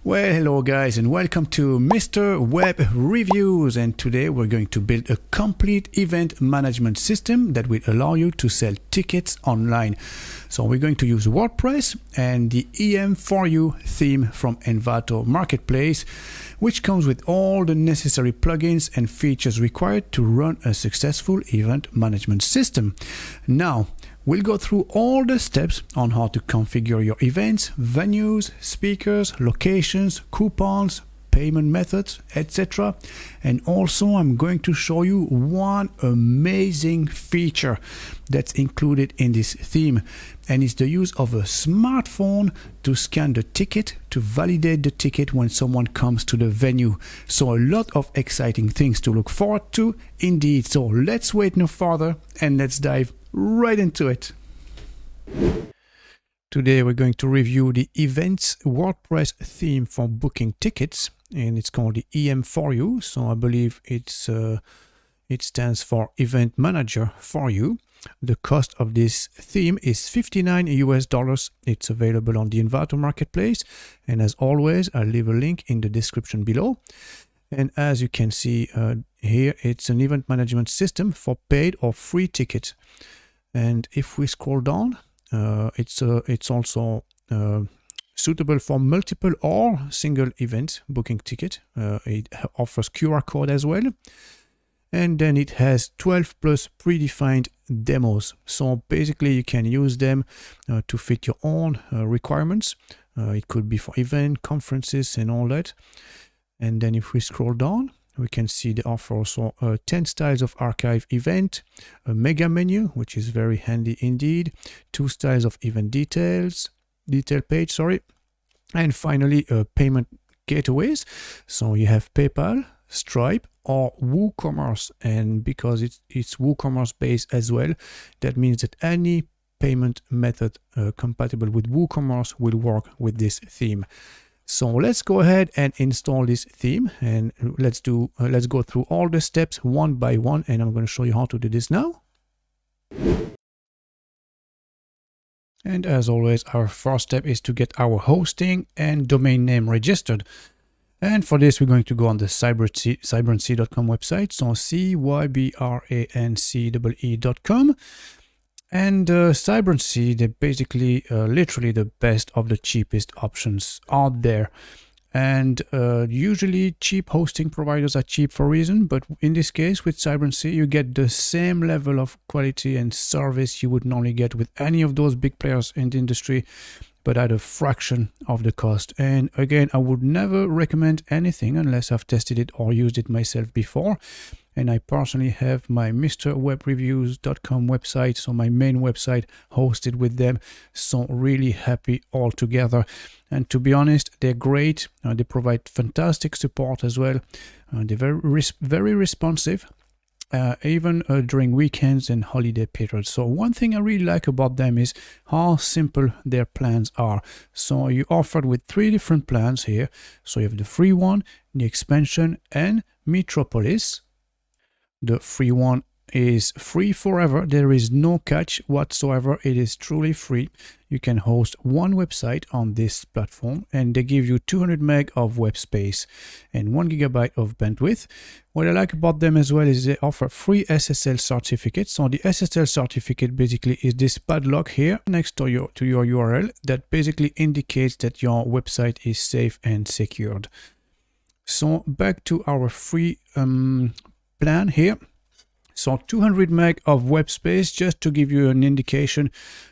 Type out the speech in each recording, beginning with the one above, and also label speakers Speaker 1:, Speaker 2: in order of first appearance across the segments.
Speaker 1: Well, hello guys and welcome to Mr. Web Reviews, and today we're going to build a complete event management system that will allow you to sell tickets online. So we're going to use WordPress and the EM4U theme from Envato Marketplace, which comes with all the necessary plugins and features required to run a successful event management system. Now, we'll go through all the steps on how to configure your events, venues, speakers, locations, coupons, payment methods, etc. And also I'm going to show you one amazing feature that's included in this theme, and it's the use of a smartphone to scan the ticket to validate the ticket when someone comes to the venue. So a lot of exciting things to look forward to indeed. So let's wait no further and let's dive right into it. Today we're going to review the Events WordPress theme for booking tickets, and it's called the EM4U. So I believe it stands for Event Manager for You. The cost of this theme is $59 US. It's available on the Envato Marketplace, and as always I'll leave a link in the description below. And as you can see here, it's an event management system for paid or free tickets. And if we scroll down, it's also suitable for multiple or single event booking ticket. It offers QR code as well. And then it has 12 plus predefined demos. So basically you can use them to fit your own requirements. It could be for event, conferences and all that. And then if we scroll down, we can see they offer also 10 styles of archive event, a mega menu, which is very handy indeed, 2 styles of event detail page, and finally payment gateways. So you have PayPal, Stripe or WooCommerce, and because it's WooCommerce based as well, that means that any payment method compatible with WooCommerce will work with this theme. So let's go ahead and install this theme, and let's go through all the steps one by one, and I'm going to show you how to do this now. And as always, our first step is to get our hosting and domain name registered. And for this, we're going to go on the cybrance.com website, so cybrance.com. And Cybrance, they're basically literally the best of the cheapest options out there. And usually cheap hosting providers are cheap for a reason, but in this case with Cybrance, you get the same level of quality and service you would normally get with any of those big players in the industry, but at a fraction of the cost. And again, I would never recommend anything unless I've tested it or used it myself before. And I personally have my MrWebReviews.com website, so my main website, hosted with them. So really happy altogether. And to be honest, they're great. They provide fantastic support as well. They're very responsive. Even during weekends and holiday periods. So one thing I really like about them is how simple their plans are. So you offered with 3 different plans here. So you have the free one, the expansion and Metropolis. The free one is free forever. There is no catch whatsoever. It is truly free. You can host one website on this platform, and they give you 200 meg of web space and 1 gigabyte of bandwidth. What I like about them as well is they offer free SSL certificates. So the SSL certificate basically is this padlock here next to your URL that basically indicates that your website is safe and secured. So back to our free plan here. So 200 meg of web space, just to give you an indication.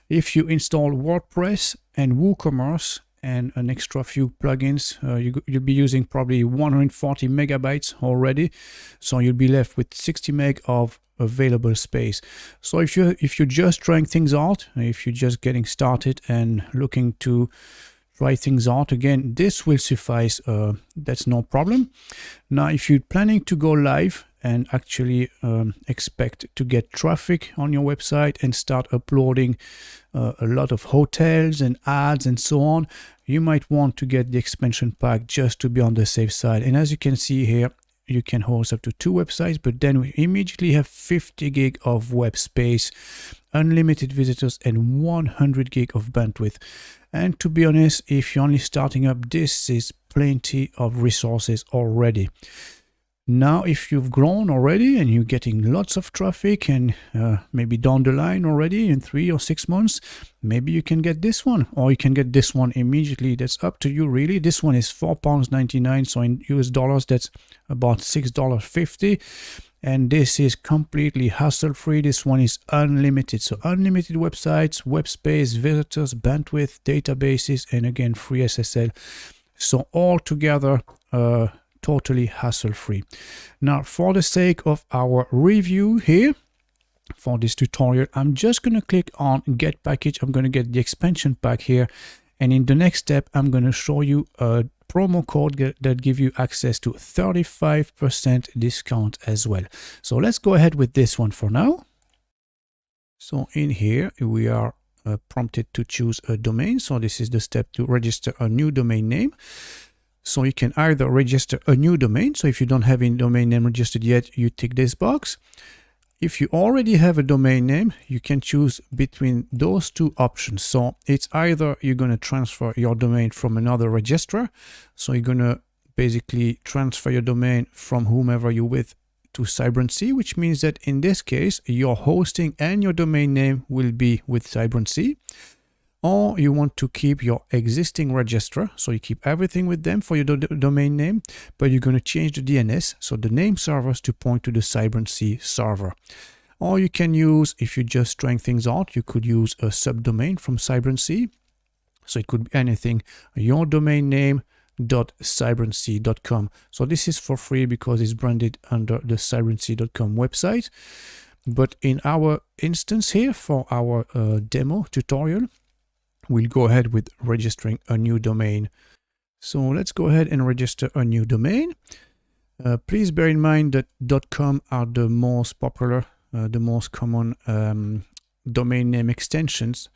Speaker 1: If you install WordPress and WooCommerce and an extra few plugins, you'll be using probably 140 megabytes already. So you'll be left with 60 meg of available space. So if you're just trying things out, if you're just getting started and looking to try things out, again, this will suffice. That's no problem. Now, if you're planning to go live and actually expect to get traffic on your website and start uploading a lot of hotels and ads and so on, you might want to get the expansion pack just to be on the safe side. And as you can see here, you can host up to 2 websites, but then we immediately have 50 gig of web space, unlimited visitors and 100 gig of bandwidth. And to be honest, if you're only starting up, this is plenty of resources already. Now, if you've grown already and you're getting lots of traffic and maybe down the line already in 3 or 6 months, maybe you can get this one, or you can get this one immediately. That's up to you, really. This one is £4.99, so in US dollars, that's about $6.50. And this is completely hassle-free. This one is unlimited. So unlimited websites, web space, visitors, bandwidth, databases, and again, free SSL. So all together, totally hassle-free. Now, for the sake of our review here, for this tutorial, I'm just going to click on Get Package. I'm going to get the expansion pack here. And in the next step, I'm going to show you a promo code that give you access to 35% discount as well. So let's go ahead with this one for now. So in here, we are prompted to choose a domain. So this is the step to register a new domain name. So you can either register a new domain. So if you don't have a domain name registered yet, you tick this box. If you already have a domain name, you can choose between those two options. So it's either you're going to transfer your domain from another registrar. So you're going to basically transfer your domain from whomever you're with to Cybersea, which means that in this case, your hosting and your domain name will be with Cybersea. Or you want to keep your existing registrar, so you keep everything with them for your domain name, but you're going to change the DNS, so the name servers, to point to the Cybersea server. Or you can use, if you're just trying things out, you could use a subdomain from Cybersea. So it could be anything, your domain name .cybersea.com. So this is for free because it's branded under the cybersea.com website. But in our instance here, for our demo tutorial, we'll go ahead with registering a new domain. So let's go ahead and register a new domain. Please bear in mind that .com are the most popular, the most common domain name extensions.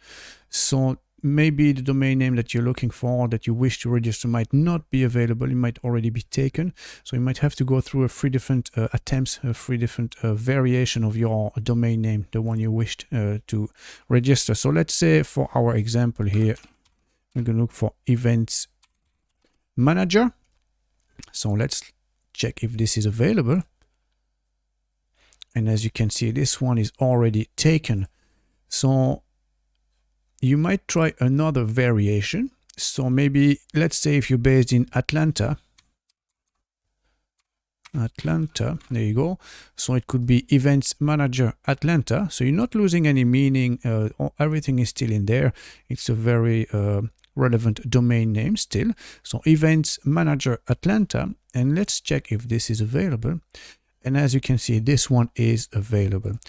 Speaker 1: So maybe the domain name that you're looking for, that you wish to register, might not be available. It might already be taken. So you might have to go through 3 different attempts, 3 different variation of your domain name, the one you wished to register. So let's say for our example here, we're going to look for Events Manager. So let's check if this is available. And as you can see, this one is already taken. So you might try another variation. So maybe, let's say if you're based in Atlanta, there you go. So it could be Events Manager Atlanta. So you're not losing any meaning. Everything is still in there. It's a very relevant domain name still. So Events Manager Atlanta. And let's check if this is available. And as you can see, this one is available.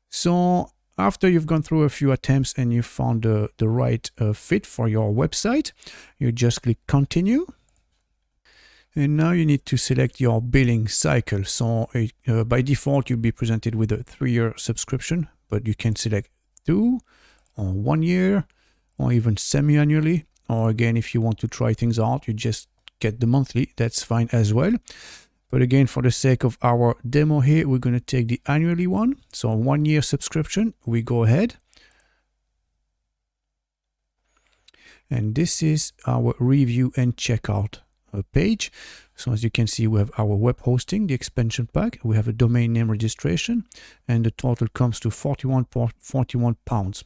Speaker 1: So after you've gone through a few attempts and you found the right fit for your website, you just click Continue. And now you need to select your billing cycle. So by default, you'll be presented with a 3-year subscription, but you can select 2 or 1 year or even semi-annually. Or again, if you want to try things out, you just get the monthly. That's fine as well. But again, for the sake of our demo here, we're going to take the annually one. So 1 year subscription, we go ahead. And this is our review and checkout page. So as you can see, we have our web hosting, the expansion pack, we have a domain name registration, and the total comes to £41.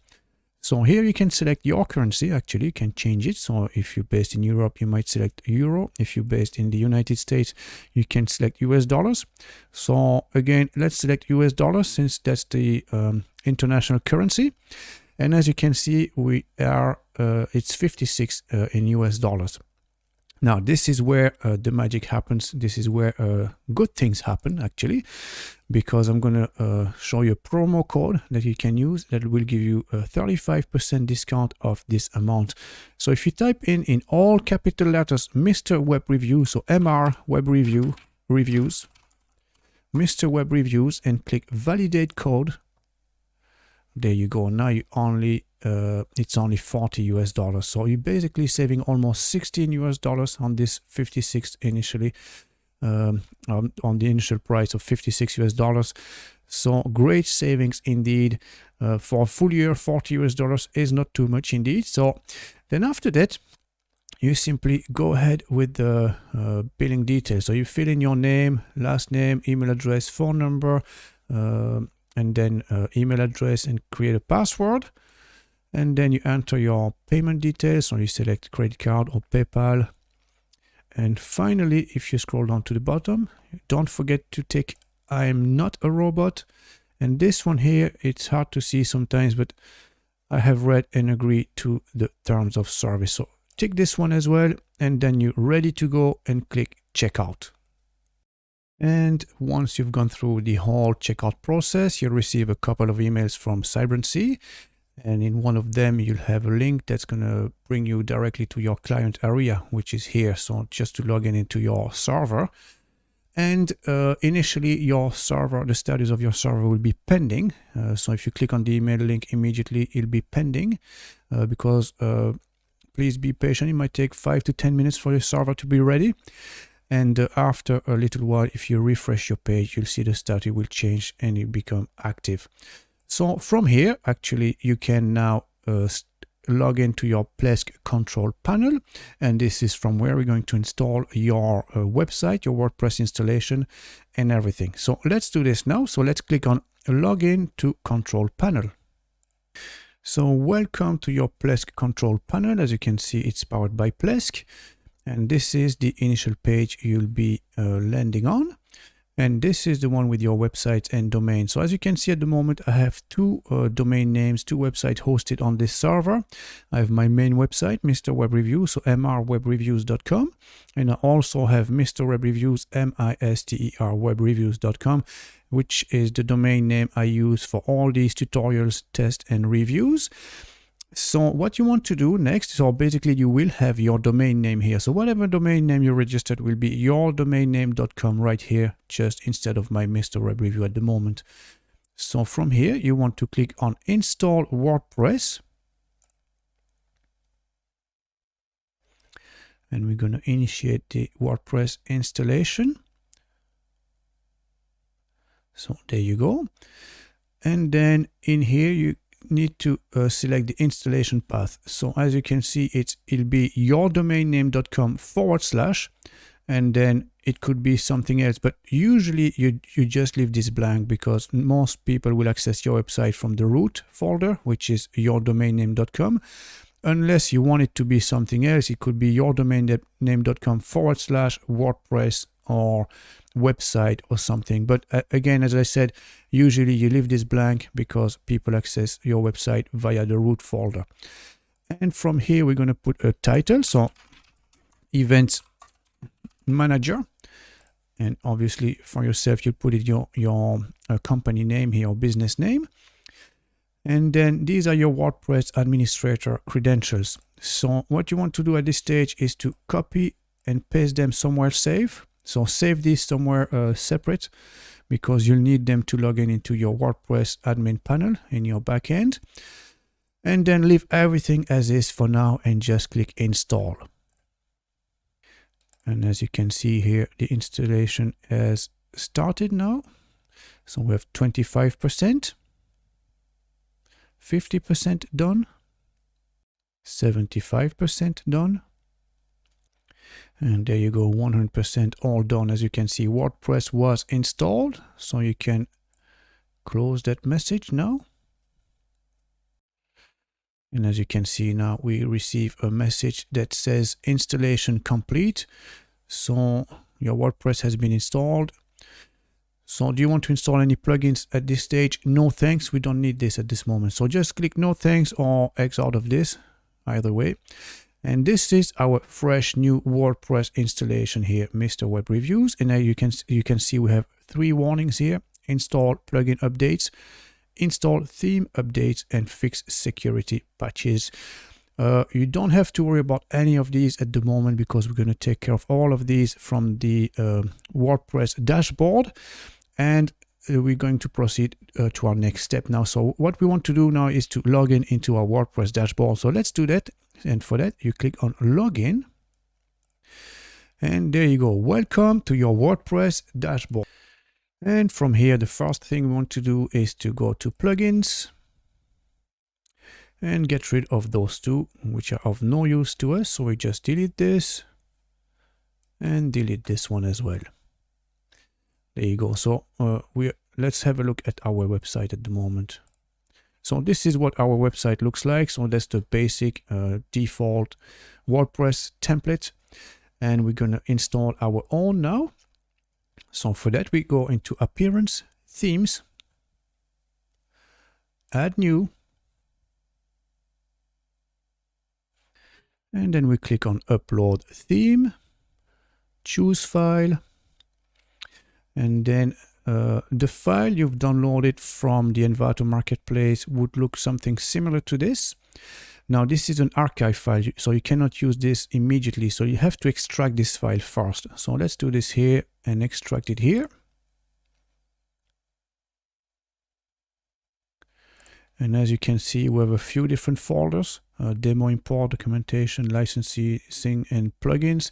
Speaker 1: So here you can select your currency. Actually, you can change it. So if you're based in Europe, you might select Euro. If you're based in the United States, you can select US dollars. So again, let's select US dollars since that's the international currency. And as you can see, we are it's 56 in US dollars. Now, this is where the magic happens. This is where good things happen, actually, because I'm going to show you a promo code that you can use that will give you a 35% discount of this amount. So if you type in all capital letters, Mr. Web Review, so MR Web Review, Reviews, Mr. Web Reviews, and click Validate Code. There you go. Now you only it's only $40 US. So you're basically saving almost $16 US on this 56 initially, on the initial price of $56 US. So great savings indeed. For a full year, $40 US is not too much indeed. So then after that, you simply go ahead with the billing details. So you fill in your name, last name, email address, phone number, and then email address, and create a password. And then you enter your payment details, or you select credit card or PayPal. And finally, if you scroll down to the bottom, don't forget to tick I am not a robot. And this one here, it's hard to see sometimes, but I have read and agreed to the terms of service. So tick this one as well, and then you're ready to go and click checkout. And once you've gone through the whole checkout process, you'll receive a couple of emails from Cybrancy. And in one of them, you'll have a link that's going to bring you directly to your client area, which is here. So just to log in into your server. And initially, your server, the status of your server will be pending. So if you click on the email link immediately, it'll be pending because please be patient. It might take 5 to 10 minutes for your server to be ready. And after a little while, if you refresh your page, you'll see the status will change and it become active. So from here, actually, you can now log into your Plesk control panel. And this is from where we're going to install your website, your WordPress installation and everything. So let's do this now. So let's click on login to control panel. So welcome to your Plesk control panel. As you can see, it's powered by Plesk. And this is the initial page you'll be landing on. And this is the one with your website and domain. So as you can see at the moment, I have two domain names, two websites hosted on this server. I have my main website, Mr. Web Reviews, so mrwebreviews.com. And I also have Mr. Web Reviews, misterwebreviews.com, which is the domain name I use for all these tutorials, tests, and reviews. So what you want to do next, so basically you will have your domain name here. So whatever domain name you registered will be yourdomainname.com right here, just instead of my Mr. Web Review at the moment. So from here, you want to click on Install WordPress. And we're going to initiate the WordPress installation. So there you go. And then in here, you need to select the installation path. So as you can see, it'll be yourdomainname.com / and then it could be something else, but usually you just leave this blank because most people will access your website from the root folder, which is yourdomainname.com. Unless you want it to be something else, it could be yourdomainname.com / WordPress or website or something. But again, as I said, usually you leave this blank because people access your website via the root folder. And from here, we're going to put a title. So events manager. And obviously for yourself, you put it your company name here or business name. And then these are your WordPress administrator credentials. So what you want to do at this stage is to copy and paste them somewhere safe. So save these somewhere separate because you'll need them to log in into your WordPress admin panel in your backend. And then leave everything as is for now and just click install. And as you can see here, the installation has started now. So we have 25%. 50% done, 75% done, and there you go, 100% all done. As you can see, WordPress was installed, so you can close that message now. And as you can see now, we receive a message that says installation complete. So your WordPress has been installed. So do you want to install any plugins at this stage? No thanks, we don't need this at this moment. So just click no thanks or X out of this, either way. And this is our fresh new WordPress installation here, Mr. Web Reviews. And now you can see we have 3 warnings here: install plugin updates, install theme updates, and fix security patches. You don't have to worry about any of these at the moment because we're going to take care of all of these from the WordPress dashboard. And we're going to proceed to our next step now. So what we want to do now is to log in into our WordPress dashboard. So let's do that. And for that, you click on login. And there you go. Welcome to your WordPress dashboard. And from here, the first thing we want to do is to go to plugins. and get rid of those two, which are of no use to us. So we just delete this and delete this one as well. There you go. So let's have a look at our website at the moment. So this is what our website looks like. So that's the basic default WordPress template, and we're going to install our own now. So for that, we go into Appearance, Themes, Add New, and then we click on Upload Theme, choose File, and then the file you've downloaded from the Envato marketplace would look something similar to this. Now this is an archive file, so you cannot use this immediately, so you have to extract this file first. So let's do this here and extract it here. And as you can see, we have a few different folders: demo import, documentation, licensing, and plugins.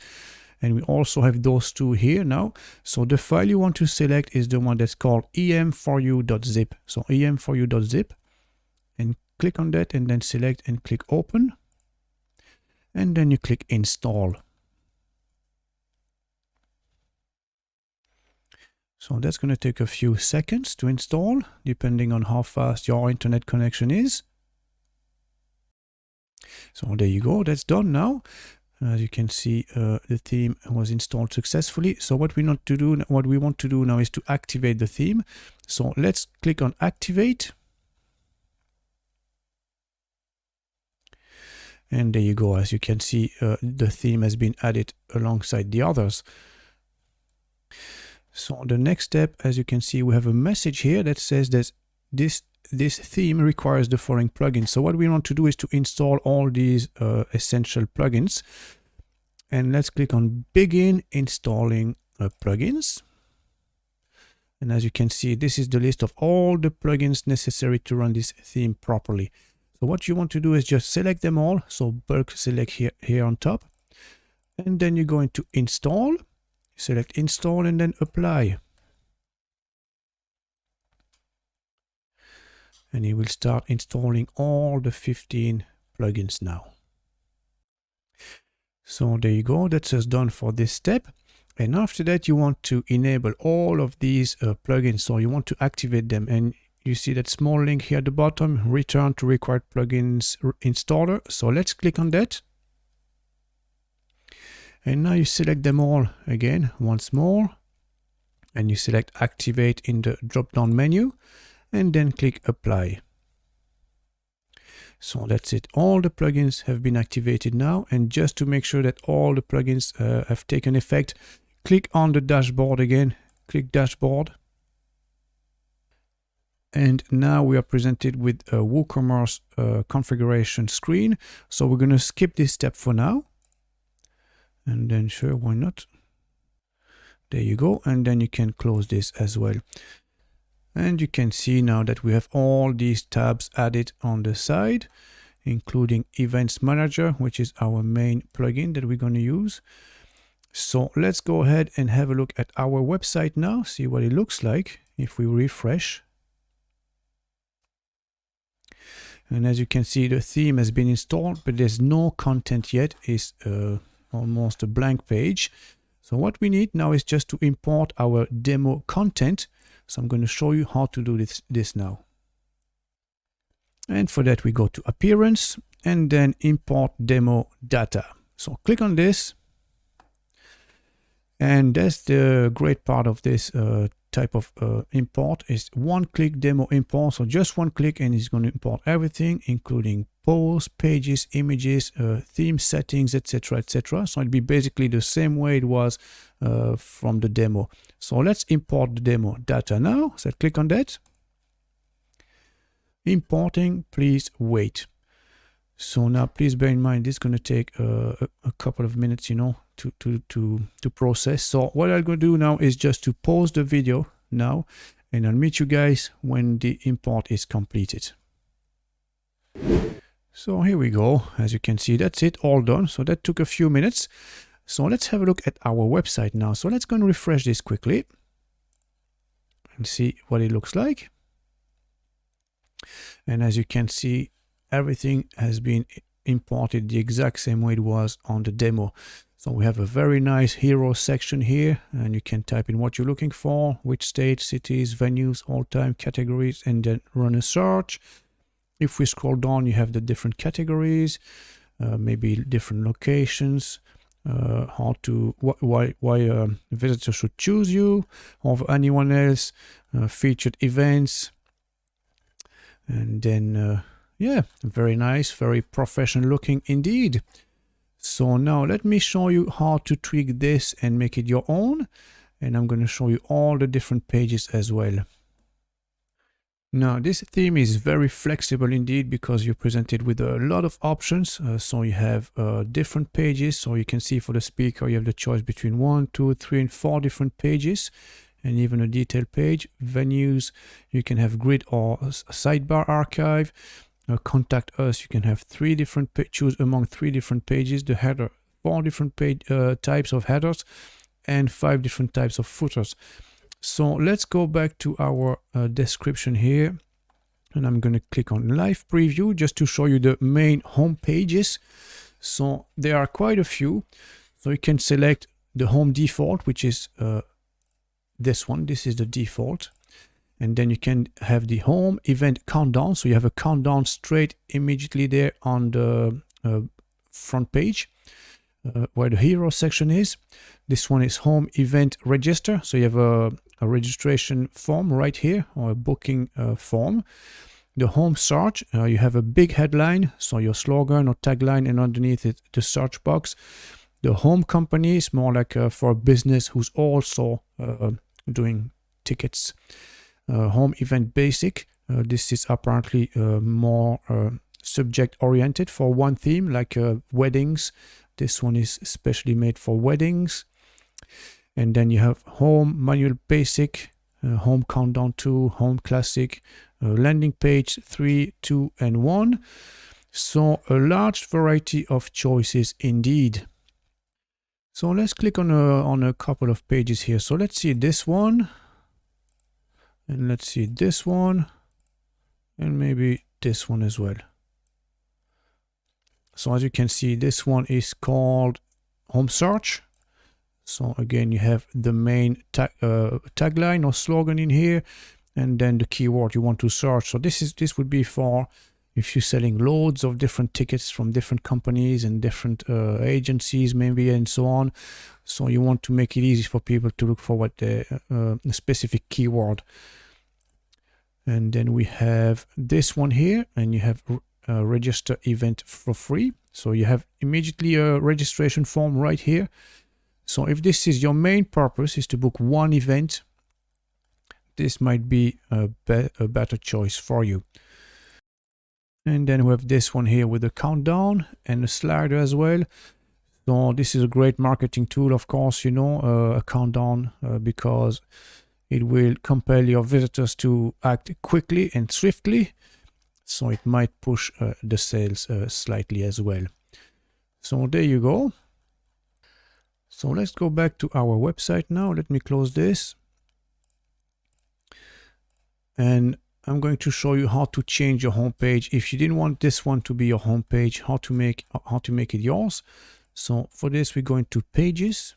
Speaker 1: And we also have those two here now. So the file you want to select is the one that's called em4u.zip. So em4u.zip, and click on that and then select and click open. And then you click install. So that's going to take a few seconds to install, depending on how fast your internet connection is. So there you go, that's done now. As you can see, the theme was installed successfully. So what we want to do now is to activate the theme. So let's click on Activate. And there you go. As you can see, the theme has been added alongside the others. So the next step, as you can see, we have a message here that says that this theme requires the following plugins. So what we want to do is to install all these essential plugins. And let's click on Begin Installing Plugins. And as you can see, this is the list of all the plugins necessary to run this theme properly. So what you want to do is just select them all. So bulk select here on top. And then you go into Install. Select Install and then Apply. And it will start installing all the 15 plugins now. So there you go, that's just done for this step. And after that, you want to enable all of these plugins. So you want to activate them. And you see that small link here at the bottom, return to required plugins installer. So let's click on that. And now you select them all again once more. And you select Activate in the drop-down menu. And then click Apply. So that's it. All the plugins have been activated now. And just to make sure that all the plugins have taken effect, click on the dashboard again. Click Dashboard. And now we are presented with a WooCommerce configuration screen. So we're going to skip this step for now. And then sure, why not? There you go. And then you can close this as well. And you can see now that we have all these tabs added on the side, including Events Manager, which is our main plugin that we're going to use. So let's go ahead and have a look at our website now, see what it looks like if we refresh. And as you can see, the theme has been installed, but there's no content yet. It's almost a blank page. So what we need now is just to import our demo content. So I'm going to show you how to do this now. And for that, we go to Appearance and then Import Demo Data. So click on this. And that's the great part of this type of import is one-click demo import. So just one click and it's going to import everything, including posts, pages, images, theme settings, etc., etc. So it'll be basically the same way it was from the demo. So let's import the demo data now. So click on that. Importing, please wait. So now please bear in mind this is going to take a couple of minutes, you know, to process. So what I'm going to do now is just to pause the video now, and I'll meet you guys when the import is completed. So here we go. As you can see, that's it, all done. So that took a few minutes. So let's have a look at our website now. So let's go and refresh this quickly and see what it looks like. And as you can see, everything has been imported the exact same way it was on the demo. So we have a very nice hero section here, and you can type in what you're looking for, which state, cities, venues, all-time categories, and then run a search. If we scroll down, you have the different categories, maybe different locations, why a visitor should choose you over anyone else, featured events, and then yeah, very nice, very professional looking indeed. So now let me show you how to tweak this and make it your own, and I'm going to show you all the different pages as well. Now this theme is very flexible indeed, because you're presented with a lot of options. So you have different pages. So you can see for the speaker you have the choice between 1, 2, 3, and 4 different pages, and even a detailed page. Venues, you can have grid or sidebar archive. Contact us, you can have 3 different choose among 3 different pages. The header, 4 different types of headers, and 5 different types of footers. So let's go back to our description here, and I'm going to click on live preview just to show you the main home pages. So there are quite a few. So you can select the home default, which is this one. This is the default. And then you can have the home event countdown. So you have a countdown straight immediately there on the front page where the hero section is. This one is home event register. So you have a registration form right here, or a booking form. The home search, you have a big headline, so your slogan or tagline, and underneath it the search box. The home company is more like for a business who's also doing tickets. Home event basic, this is apparently more subject oriented for one theme, like weddings. This one is especially made for weddings. And then you have home manual basic, home countdown 2, home classic, landing page 3, 2, and 1. So a large variety of choices indeed. So let's click on a couple of pages here. So let's see this one. And let's see this one, and maybe this one as well. So as you can see, this one is called home search. So again, you have the main tagline or slogan in here, and then the keyword you want to search. So this would be for if you're selling loads of different tickets from different companies and different agencies maybe, and so on. So you want to make it easy for people to look for what the specific keyword. And then we have this one here, and you have register event for free. So you have immediately a registration form right here. So if this is your main purpose, is to book one event, this might be a better choice for you. And then we have this one here with a countdown and a slider as well. So this is a great marketing tool, of course, you know, a countdown, because it will compel your visitors to act quickly and swiftly. So it might push the sales slightly as well. So there you go. So let's go back to our website now. Let me close this. And I'm going to show you how to change your homepage. If you didn't want this one to be your homepage, how to make it yours. So for this, we go into pages.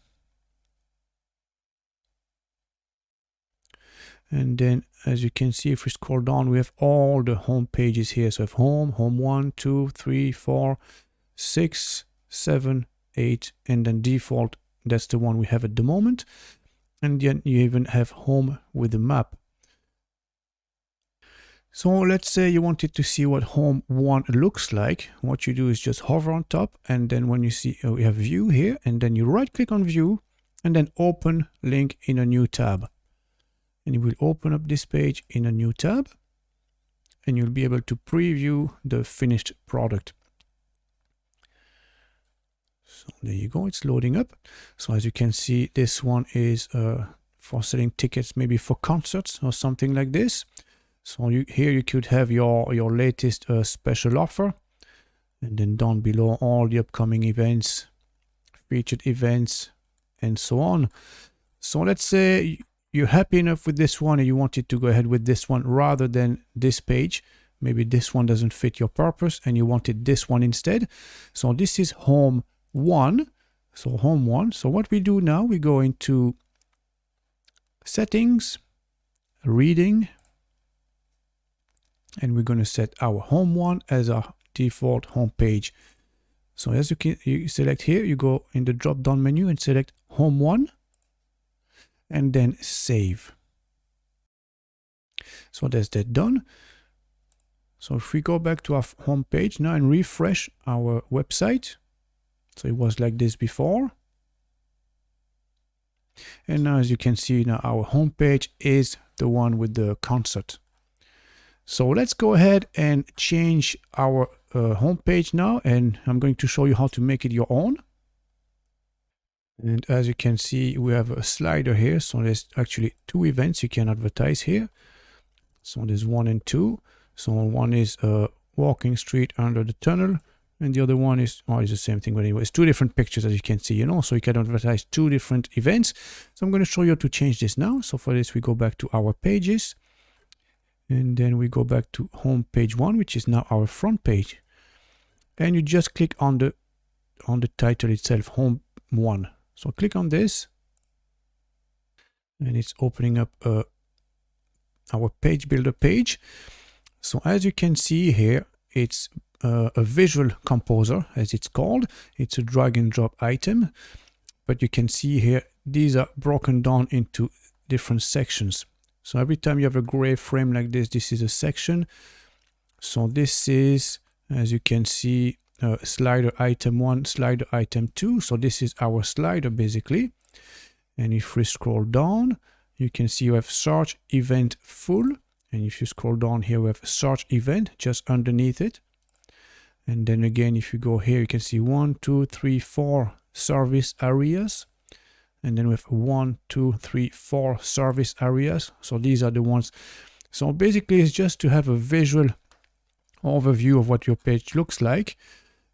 Speaker 1: And then as you can see, if we scroll down, we have all the home pages here. So we have home, home 1, 2, 3, 4, 6, 7, 8, and then default. That's the one we have at the moment. And then you even have home with the map. So let's say you wanted to see what home 1 looks like. What you do is just hover on top, and then when you see we have view here, and then you right click on view, and then open link in a new tab. And you will open up this page in a new tab, and you'll be able to preview the finished product. So there you go, it's loading up. So as you can see, this one is for selling tickets, maybe for concerts or something like this. So here you could have your latest special offer, and then down below all the upcoming events, featured events, and so on. So let's say you're happy enough with this one and you wanted to go ahead with this one rather than this page. maybe this one doesn't fit your purpose and you wanted this one instead. So this is home 1. So home 1. So what we do now, we go into settings, reading, and we're going to set our home 1 as our default home page. So as you select here, you go in the drop down menu and select home 1 and then save. So that's that done. So if we go back to our home page now and refresh our website, so it was like this before. And now as you can see, now our home page is the one with the concert. So let's go ahead and change our home page now, and I'm going to show you how to make it your own. And as you can see, we have a slider here. So there's actually 2 events you can advertise here. So there's 1 and 2. So one is walking street under the tunnel, and the other one is, oh, it's the same thing, but anyway, it's 2 different pictures as you can see, so you can advertise 2 different events. So I'm going to show you how to change this now. So for this, we go back to our pages, and then we go back to home page 1, which is now our front page. And you just click on the title itself, home 1. So click on this, and it's opening up our page builder page. So as you can see here, it's a visual composer, as it's called. It's a drag and drop item, but you can see here, these are broken down into different sections. So every time you have a gray frame like this, this is a section. So this is, as you can see, slider item 1, slider item 2. So this is our slider basically. And if we scroll down, you can see you have search event full. And if you scroll down here, we have search event just underneath it. And then again, if you go here, you can see 1, 2, 3, 4 service areas. And then we have 1, 2, 3, 4 service areas. So these are the ones. So basically, it's just to have a visual overview of what your page looks like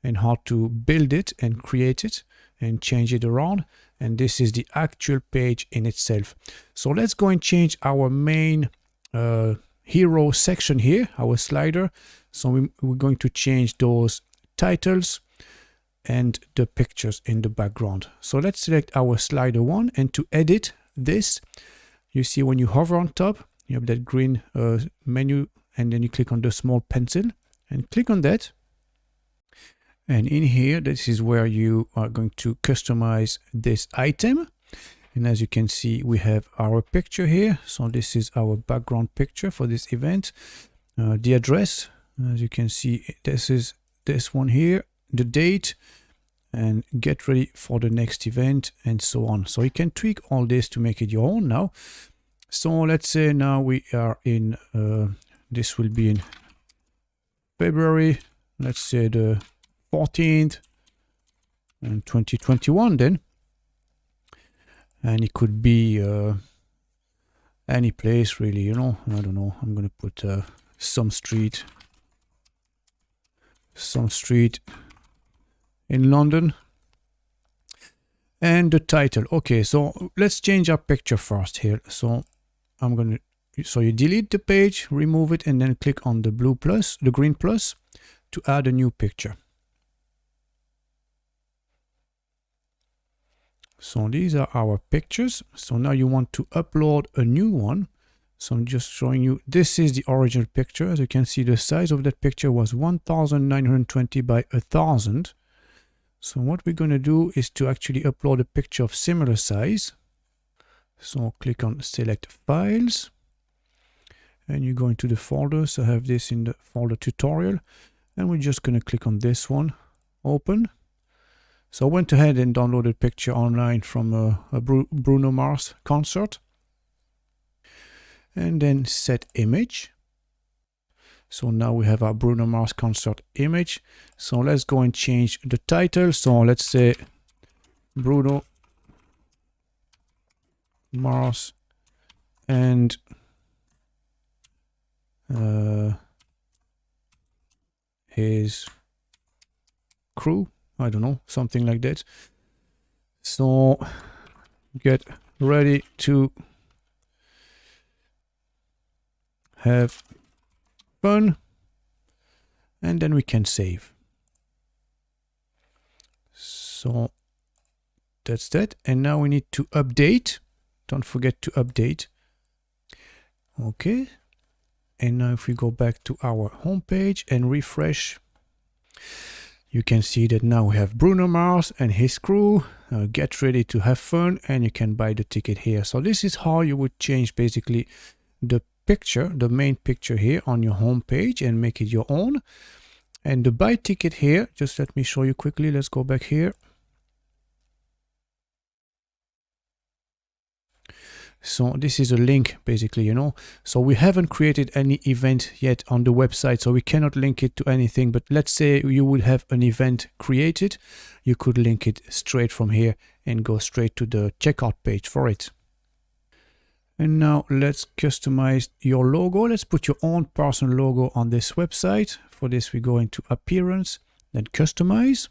Speaker 1: and how to build it and create it and change it around. And this is the actual page in itself. So let's go and change our main hero section here, our slider. So we're going to change those titles and the pictures in the background. So let's select our slider 1, and to edit this, you see when you hover on top, you have that green menu, and then you click on the small pencil and click on that. And in here, this is where you are going to customize this item. And as you can see, we have our picture here. So this is our background picture for this event. The address, as you can see, this is this one here, the date, and get ready for the next event, and so on. So you can tweak all this to make it your own now. So let's say now we are in, this will be in February, let's say the 14th and 2021 then. And it could be any place really, I don't know. I'm going to put some street in London. And the title. Okay, so let's change our picture first here. So so you delete the page, remove it, and then click on the green plus to add a new picture. So these are our pictures. So now you want to upload a new one. So I'm just showing you, this is the original picture. As you can see, the size of that picture was 1920 by 1000. So what we're going to do is to actually upload a picture of similar size. So click on select files, and you go into the folder. So I have this in the folder tutorial, and we're just going to click on this one, open. So I went ahead and downloaded a picture online from a Bruno Mars concert. And then set image. So now we have our Bruno Mars concert image. So let's go and change the title. So let's say Bruno Mars and his crew. I don't know, something like that. So get ready to have fun. and then we can save. So that's that. And now we need to update. Don't forget to update. Okay. And now if we go back to our home page and refresh, you can see that now we have Bruno Mars and his crew. Get ready to have fun, and you can buy the ticket here. So this is how you would change basically the picture, the main picture here on your home page, and make it your own. And the buy ticket here, just let me show you quickly. Let's go back here. So this is a link basically, you know. So we haven't created any event yet on the website, so we cannot link it to anything. But let's say you would have an event created, you could link it straight from here and go straight to the checkout page for it. And now let's customize your logo. Let's put your own personal logo on this website. For this, we go into appearance, then customize,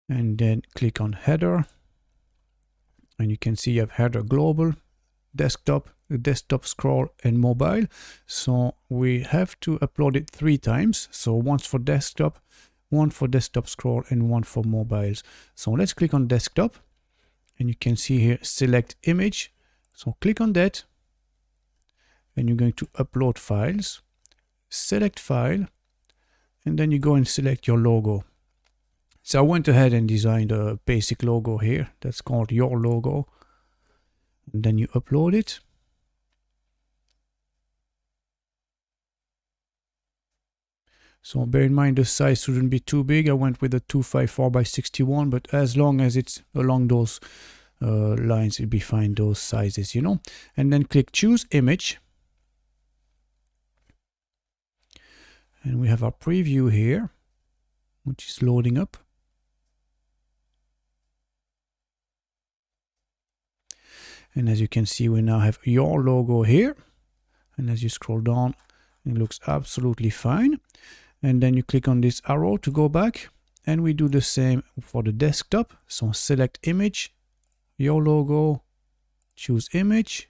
Speaker 1: and then click on header. And you can see you have header global, desktop, desktop scroll, and mobile. So we have to upload it 3 times. So once for desktop, one for desktop scroll, and one for mobiles. So let's click on desktop, and you can see here select image. So click on that, and you're going to upload files, select file, and then you go and select your logo. So I went ahead and designed a basic logo here. That's called your logo. And then you upload it. So bear in mind the size shouldn't be too big. I went with a 254 by 61, but as long as it's along those lines, it'll be fine, those sizes, you know. And then click choose image. And we have our preview here, which is loading up. And as you can see, we now have your logo here. And as you scroll down, it looks absolutely fine. And then you click on this arrow to go back. And we do the same for the desktop. So select image, your logo, choose image.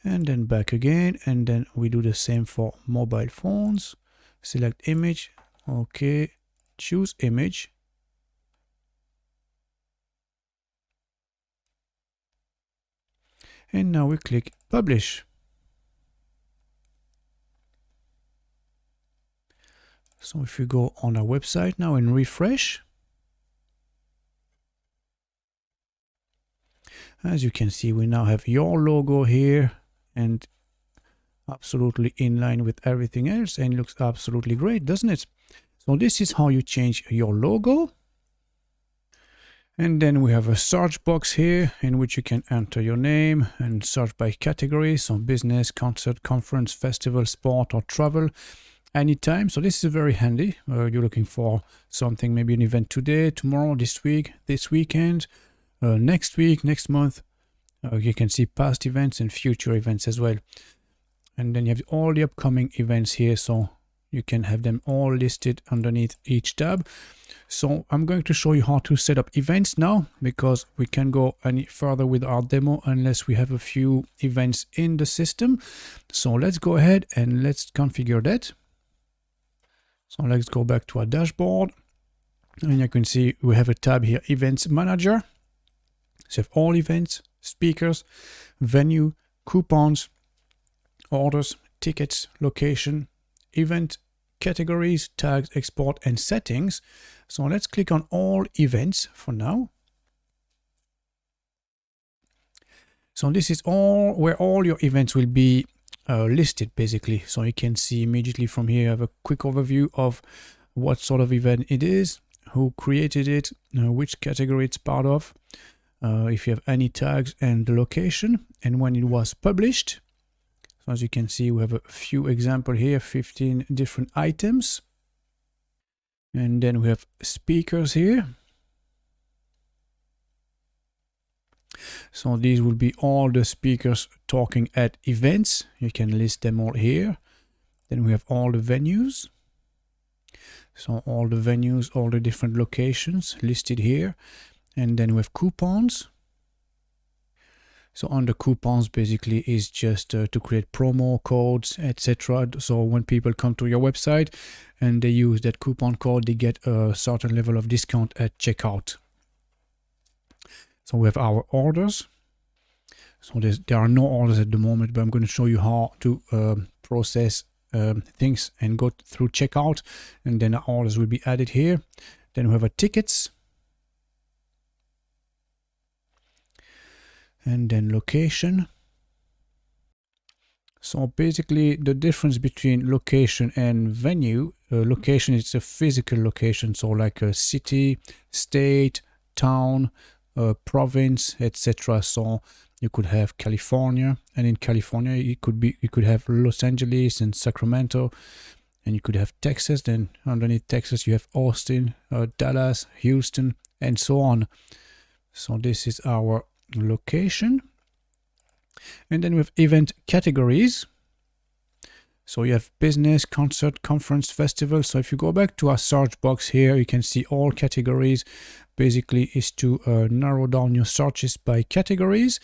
Speaker 1: And then back again. And then we do the same for mobile phones. Select image. Okay. Choose image. And now we click publish. So if you go on our website now and refresh, as you can see, we now have your logo here and absolutely in line with everything else, and looks absolutely great, doesn't it? So this is how you change your logo. And then we have a search box here in which you can enter your name and search by category. So business, concert, conference, festival, sport, or travel anytime. So this is very handy. You're looking for something, maybe an event today, tomorrow, this week, this weekend, next week, next month. You can see past events and future events as well. And then you have all the upcoming events here. So you can have them all listed underneath each tab. So I'm going to show you how to set up events now, because we can't go any further with our demo unless we have a few events in the system. So let's go ahead and let's configure that. So let's go back to our dashboard, and you can see we have a tab here, Events Manager. So you have all events, speakers, venue, coupons, orders, tickets, location, event, categories, tags, export, and settings. So let's click on all events for now. So this is all where all your events will be listed basically. So you can see immediately from here, I have a quick overview of what sort of event it is, who created it, which category it's part of, if you have any tags, and the location, and when it was published. So as you can see, we have a few examples here, 15 different items. And then we have speakers here. So these will be all the speakers talking at events. You can list them all here. Then we have all the venues. So all the venues, all the different locations listed here. And then we have coupons. So under coupons basically is just to create promo codes, etc. So when people come to your website and they use that coupon code, they get a certain level of discount at checkout. So we have our orders. So there are no orders at the moment, but I'm going to show you how to process things and go through checkout, and then orders will be added here. Then we have our tickets, and then location. So basically the difference between location and venue, location is a physical location, so like a city, state, town, province, etc. So you could have California, and in California you could have Los Angeles and Sacramento, and you could have Texas. Then underneath Texas you have Austin, Dallas, Houston, and so on. So this is our location. And then we have event categories. So you have business, concert, conference, festival. So if you go back to our search box here, you can see all categories. Basically is to narrow down your searches by categories.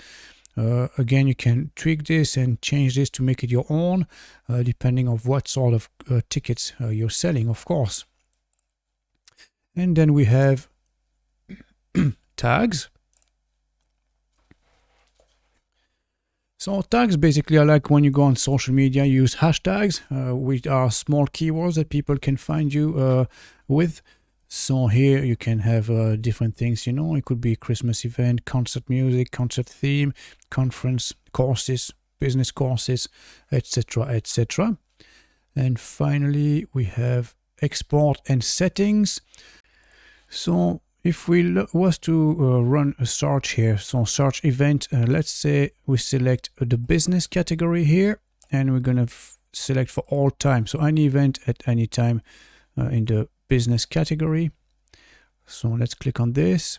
Speaker 1: Again, you can tweak this and change this to make it your own, depending on what sort of tickets you're selling, of course. And then we have tags. So tags basically are like when you go on social media, you use hashtags, which are small keywords that people can find you with. So here you can have different things, you know, it could be Christmas event, concert music, concert theme, conference, courses, business courses, etc., etc. And finally, we have export and settings. So if we was to run a search here, so search event, let's say we select the business category here, and we're going to select for all time. So any event at any time in the business category. So let's click on this,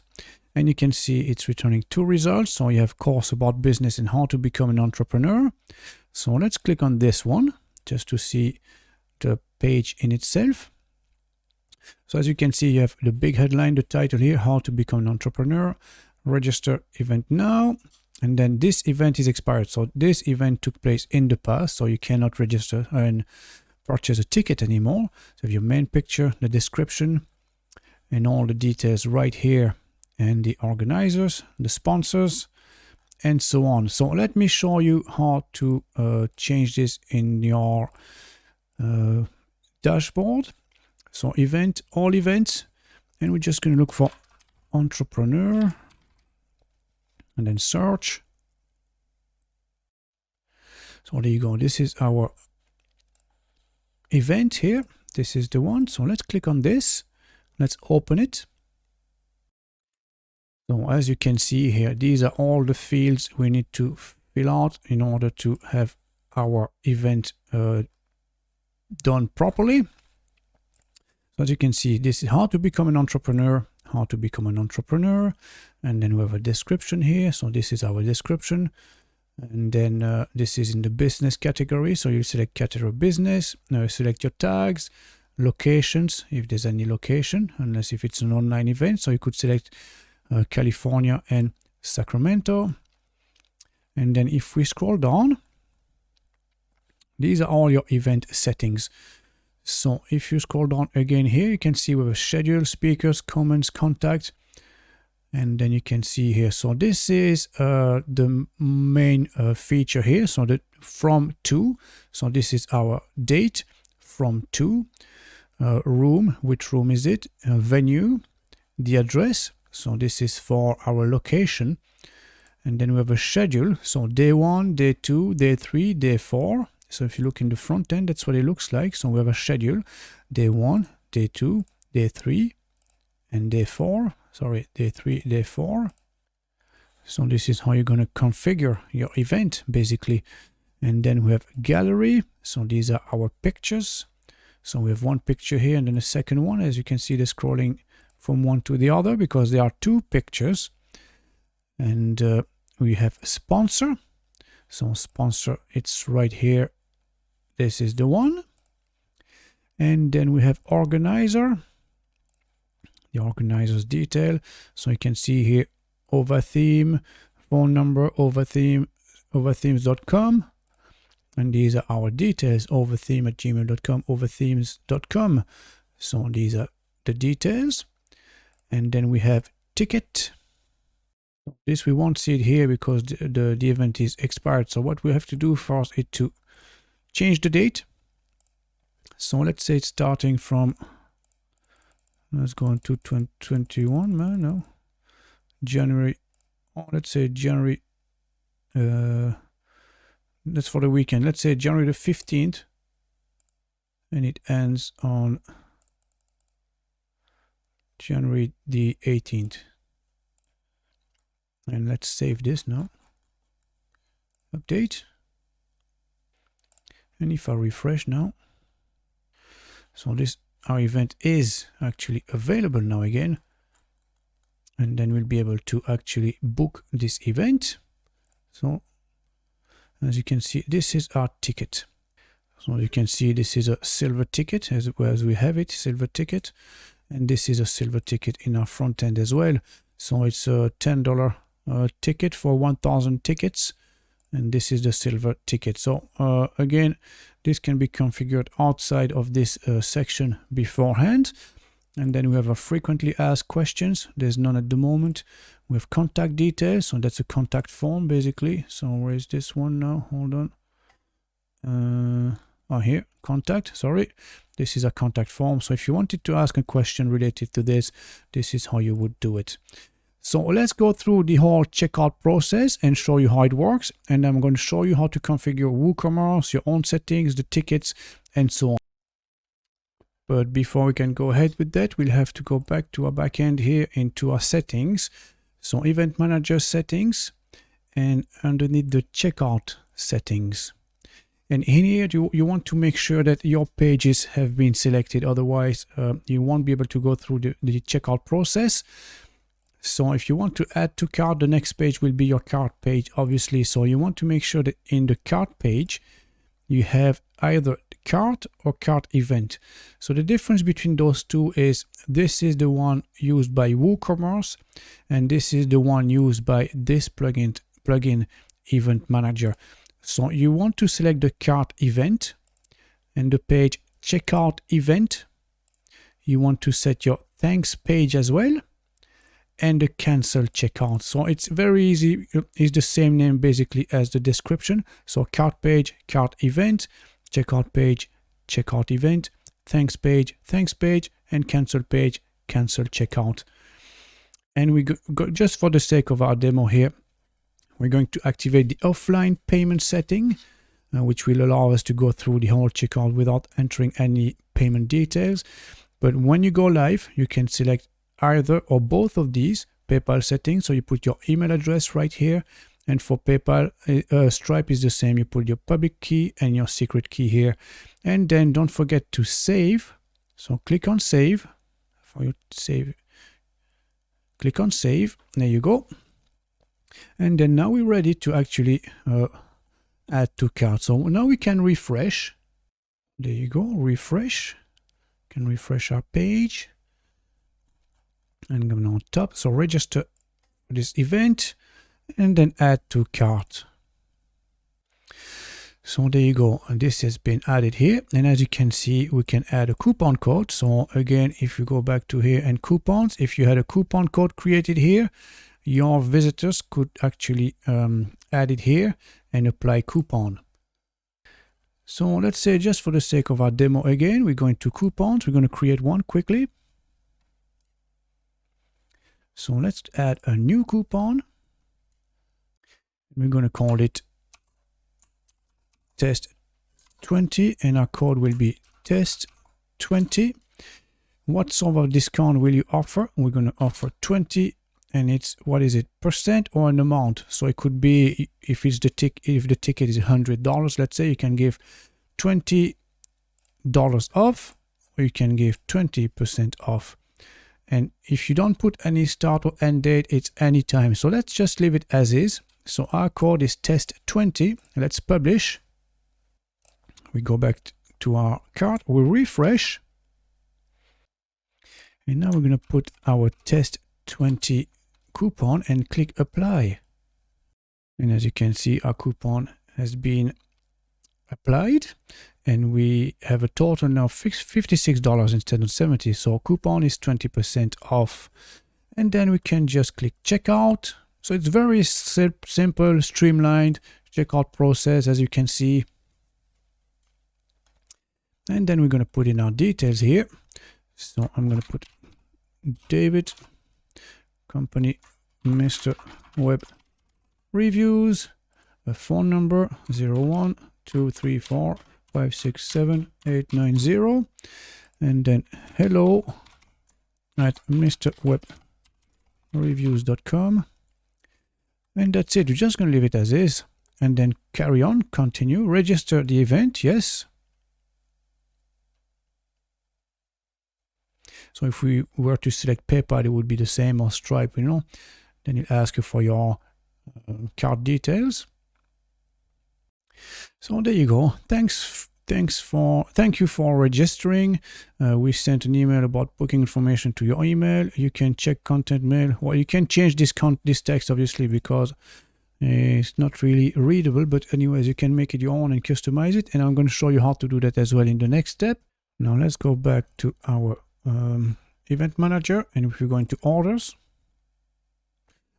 Speaker 1: and you can see it's returning 2 results. So you have course about business and how to become an entrepreneur. So let's click on this one just to see the page in itself. So as you can see, you have the big headline, the title here, how to become an entrepreneur, register event now, and then this event is expired. So this event took place in the past, so you cannot register and purchase a ticket anymore. So you have your main picture, the description, and all the details right here, and the organizers, the sponsors, and so on. So let me show you how to change this in your dashboard. So event, all events, and we're just going to look for entrepreneur and then search. So there you go. This is our event here. This is the one. So let's click on this. Let's open it. So as you can see here, these are all the fields we need to fill out in order to have our event done properly. So as you can see, this is how to become an entrepreneur, and then we have a description here. So this is our description, and then this is in the business category. So you select category business. Now you select your tags, locations, if there's any location, unless if it's an online event. So you could select California and Sacramento. And then if we scroll down, these are all your event settings. So if you scroll down again here, you can see we have a schedule, speakers, comments, contact, and then you can see here. So this is the main feature here. So that from to, so this is our date from to, room, which room is it, venue, the address. So this is for our location, and then we have a schedule. So day 1, day 2, day 3, day 4. So if you look in the front end, that's what it looks like. So we have a schedule, day 1, day 2, day 3, and day 4. Sorry, day 3, day 4. So this is how you're going to configure your event, basically. And then we have gallery. So these are our pictures. So we have one picture here and then a second one. As you can see, they're scrolling from one to the other because there are 2 pictures. And we have sponsor. So sponsor, it's right here. This is the one. And then we have organizer, the organizer's detail. So you can see here over theme, phone number, overtheme, overthemes.com. And these are our details, overtheme@gmail.com, overthemes.com. So these are the details. And then we have ticket. This we won't see it here because the event is expired. So what we have to do first is to change the date. So let's say it's starting from, let's go on to 2021, no, January, oh, let's say January, that's for the weekend. Let's say January the 15th, and it ends on January the 18th. And let's save this now. Update. And if I refresh now, so this, our event is actually available now again. And then we'll be able to actually book this event. So as you can see, this is our ticket. So you can see this is a silver ticket as we have it, silver ticket. And this is a silver ticket in our front end as well. So it's a $10 ticket for 1,000 tickets. And this is the silver ticket. So again, this can be configured outside of this section beforehand. And then we have a frequently asked questions. There's none at the moment. We have contact details. So that's a contact form basically. So where is this one now? Hold on. Oh, here, contact, sorry. This is a contact form. So if you wanted to ask a question related to this, this is how you would do it. So let's go through the whole checkout process and show you how it works. And I'm going to show you how to configure WooCommerce, your own settings, the tickets, and so on. But before we can go ahead with that, we'll have to go back to our backend here into our settings. So Event Manager settings, and underneath the checkout settings. And in here, you want to make sure that your pages have been selected. Otherwise, you won't be able to go through the checkout process. So if you want to add to cart, the next page will be your cart page, obviously. So you want to make sure that in the cart page, you have either cart or cart event. So the difference between those two is this is the one used by WooCommerce, and this is the one used by this plugin Event Manager. So you want to select the cart event and the page checkout event. You want to set your thanks page as well and the cancel checkout. So it's very easy. It's the same name basically as the description. So cart page, cart event, checkout page, checkout event, thanks page, and cancel page, cancel checkout. And we go just for the sake of our demo here, we're going to activate the offline payment setting, which will allow us to go through the whole checkout without entering any payment details. But when you go live, you can select either or both of these PayPal settings. So you put your email address right here. And for PayPal, Stripe is the same. You put your public key and your secret key here. And then don't forget to save. So click on save. For you to save, click on save. There you go. And then now we're ready to actually add to cart. So now we can refresh. There you go, refresh. Can refresh our page. And go on top. So register this event and then add to cart. So there you go. And this has been added here. And as you can see, we can add a coupon code. So again, if you go back to here and coupons, if you had a coupon code created here, your visitors could actually add it here and apply coupon. So let's say just for the sake of our demo again, we're going to coupons. We're going to create one quickly. So let's add a new coupon. We're going to call it test 20 and our code will be test 20. What sort of discount will you offer? We're going to offer 20. And it's, what is it, percent or an amount? So it could be, if it's the ticket is $100, let's say, you can give $20 off, or you can give 20% off. And if you don't put any start or end date, it's anytime. So let's just leave it as is. So our code is test 20. Let's publish. We go back to our cart, we refresh. And now we're going to put our test 20 coupon and click apply. And as you can see, our coupon has been applied, and we have a total now $56 instead of $70. So coupon is 20% off. And then we can just click checkout. So it's very simple, streamlined checkout process, as you can see. And then we're going to put in our details here. So I'm going to put David, company, Mr. Web Reviews, a phone number 01234567 and then hello at mrwebreviews.com. And that's it. We're just going to leave it as is and then carry on, continue, register the event. Yes. So if we were to select PayPal, it would be the same, or Stripe, you know. Then it asks you for your card details. So there you go. Thank you for registering. We sent an email about booking information to your email. You can check content mail. Well, you can change this text obviously because it's not really readable, but anyways, you can make it your own and customize it. And I'm going to show you how to do that as well in the next step. Now let's go back to our event manager, and if we go into orders,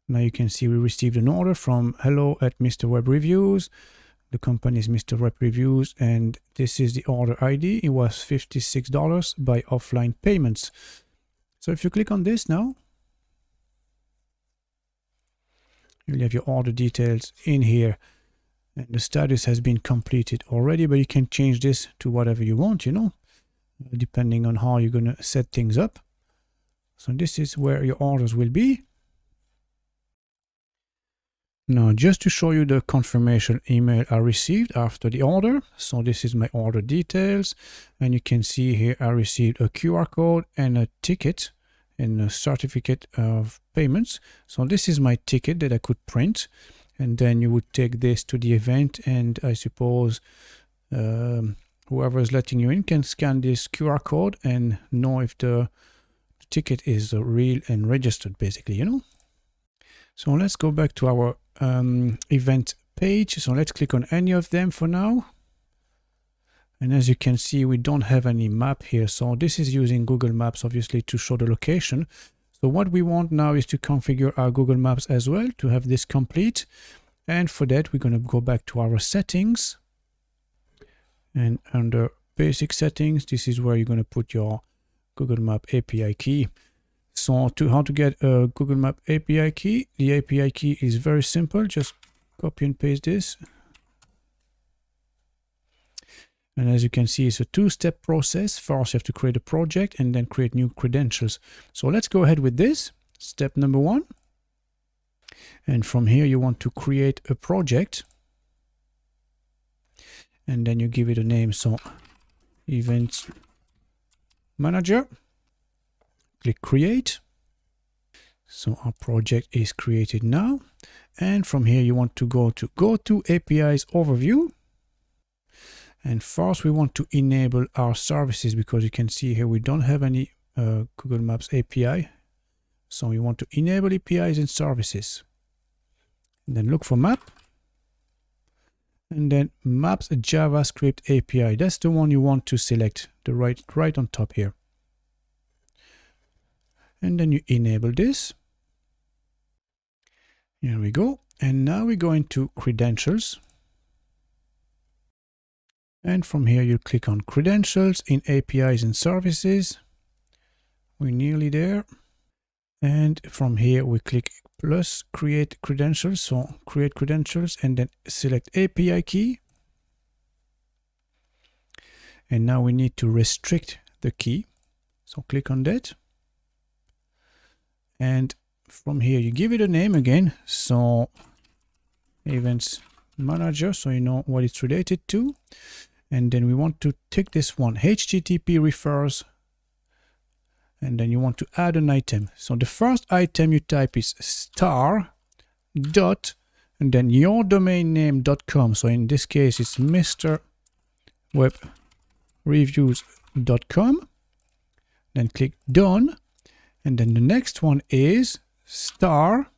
Speaker 1: now you can see we received an order from hello at Mr. Web Reviews. The company is Mr. Web Reviews, and this is the order ID. It was $56 by offline payments. So if you click on this now, you'll have your order details in here, and the status has been completed already, but you can change this to whatever you want, you know, depending on how you're going to set things up. So this is where your orders will be. Now, just to show you the confirmation email I received after the order. So this is my order details, and you can see here I received a QR code and a ticket and a certificate of payments. So this is my ticket that I could print, and then you would take this to the event, and I suppose whoever is letting you in can scan this QR code and know if the ticket is real and registered, basically, you know. So let's go back to our event page. So let's click on any of them for now. And as you can see, we don't have any map here. So this is using Google Maps, obviously, to show the location. So what we want now is to configure our Google Maps as well to have this complete. And for that, we're going to go back to our settings. And under basic settings, this is where you're going to put your Google Map API key. So how to get a Google Map API key? The API key is very simple. Just copy and paste this. And as you can see, it's a two-step process. First, you have to create a project and then create new credentials. So let's go ahead with this. Step number 1. And from here, you want to create a project. And then you give it a name. So Events Manager. Click Create. So our project is created now. And from here, you want to go to APIs Overview. And first, we want to enable our services because you can see here we don't have any Google Maps API. So we want to enable APIs and services. And then look for Map. And then Maps JavaScript API. That's the one you want to select, the right on top here. And then you enable this. Here we go. And now we go into Credentials. And from here, you click on Credentials in APIs and Services. We're nearly there. And from here, we click plus Create Credentials. So create credentials and then select API key. And now we need to restrict the key. So click on that. And from here, you give it a name again. So Events Manager, so you know what it's related to. And then we want to take this one, HTTP refers. And then you want to add an item. So the first item you type is star dot and then your domain name.com. So in this case, it's mrwebreviews.com. Then click done. And then the next one is star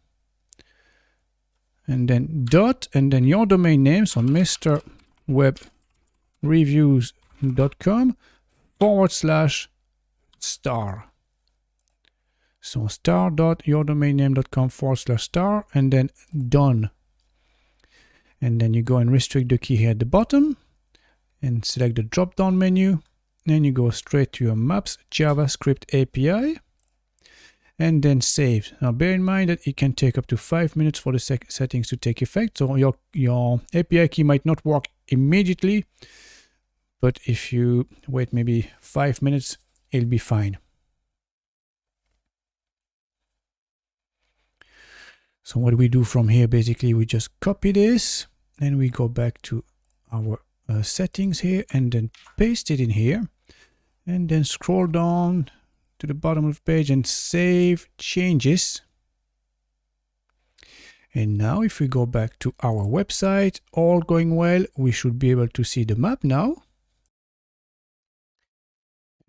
Speaker 1: and then dot, and then your domain name, so mrwebreviews.com/star. So star.yourdomainname.com/star, and then done. And then you go and restrict the key here at the bottom and select the drop down menu. Then you go straight to your Maps JavaScript API and then save. Now bear in mind that it can take up to 5 minutes for the settings to take effect. So your API key might not work immediately, but if you wait maybe 5 minutes, it'll be fine. So what do we do from here? Basically, we just copy this and we go back to our settings here and then paste it in here and then scroll down to the bottom of the page and save changes. And now if we go back to our website, all going well, we should be able to see the map now.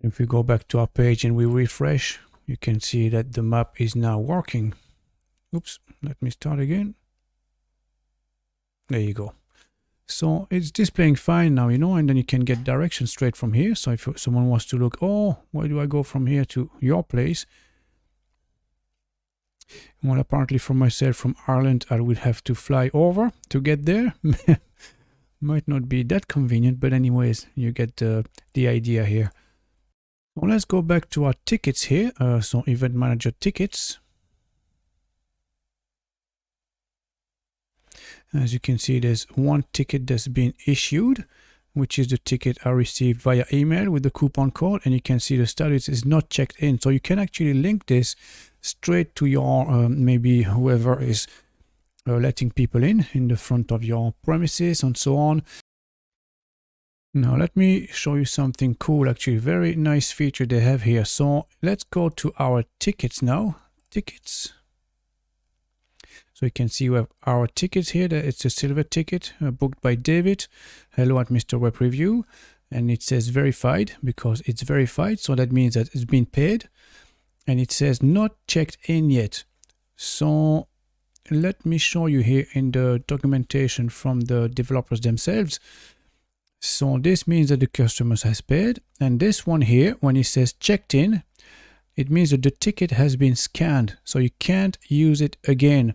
Speaker 1: If we go back to our page and we refresh, you can see that the map is now working. Oops, let me start again. There you go. So it's displaying fine now, you know, and then you can get directions straight from here. So if someone wants to look, oh, where do I go from here to your place? Well, apparently for myself from Ireland, I would have to fly over to get there. Might not be that convenient, but anyways, you get the idea here. Well, let's go back to our tickets here. So Event Manager tickets. As you can see, there's one ticket that's been issued, which is the ticket I received via email with the coupon code, and you can see the status is not checked in. So you can actually link this straight to your maybe whoever is letting people in the front of your premises and so on. Now let me show you something cool, actually very nice feature they have here. So let's go to our tickets now, tickets. So you can see we have our tickets here. It's a silver ticket booked by David. Hello at Mr. Web Review. And it says verified because it's verified. So that means that it's been paid. And it says not checked in yet. So let me show you here in the documentation from the developers themselves. So this means that the customer has paid. And this one here, when it says checked in, it means that the ticket has been scanned. So you can't use it again.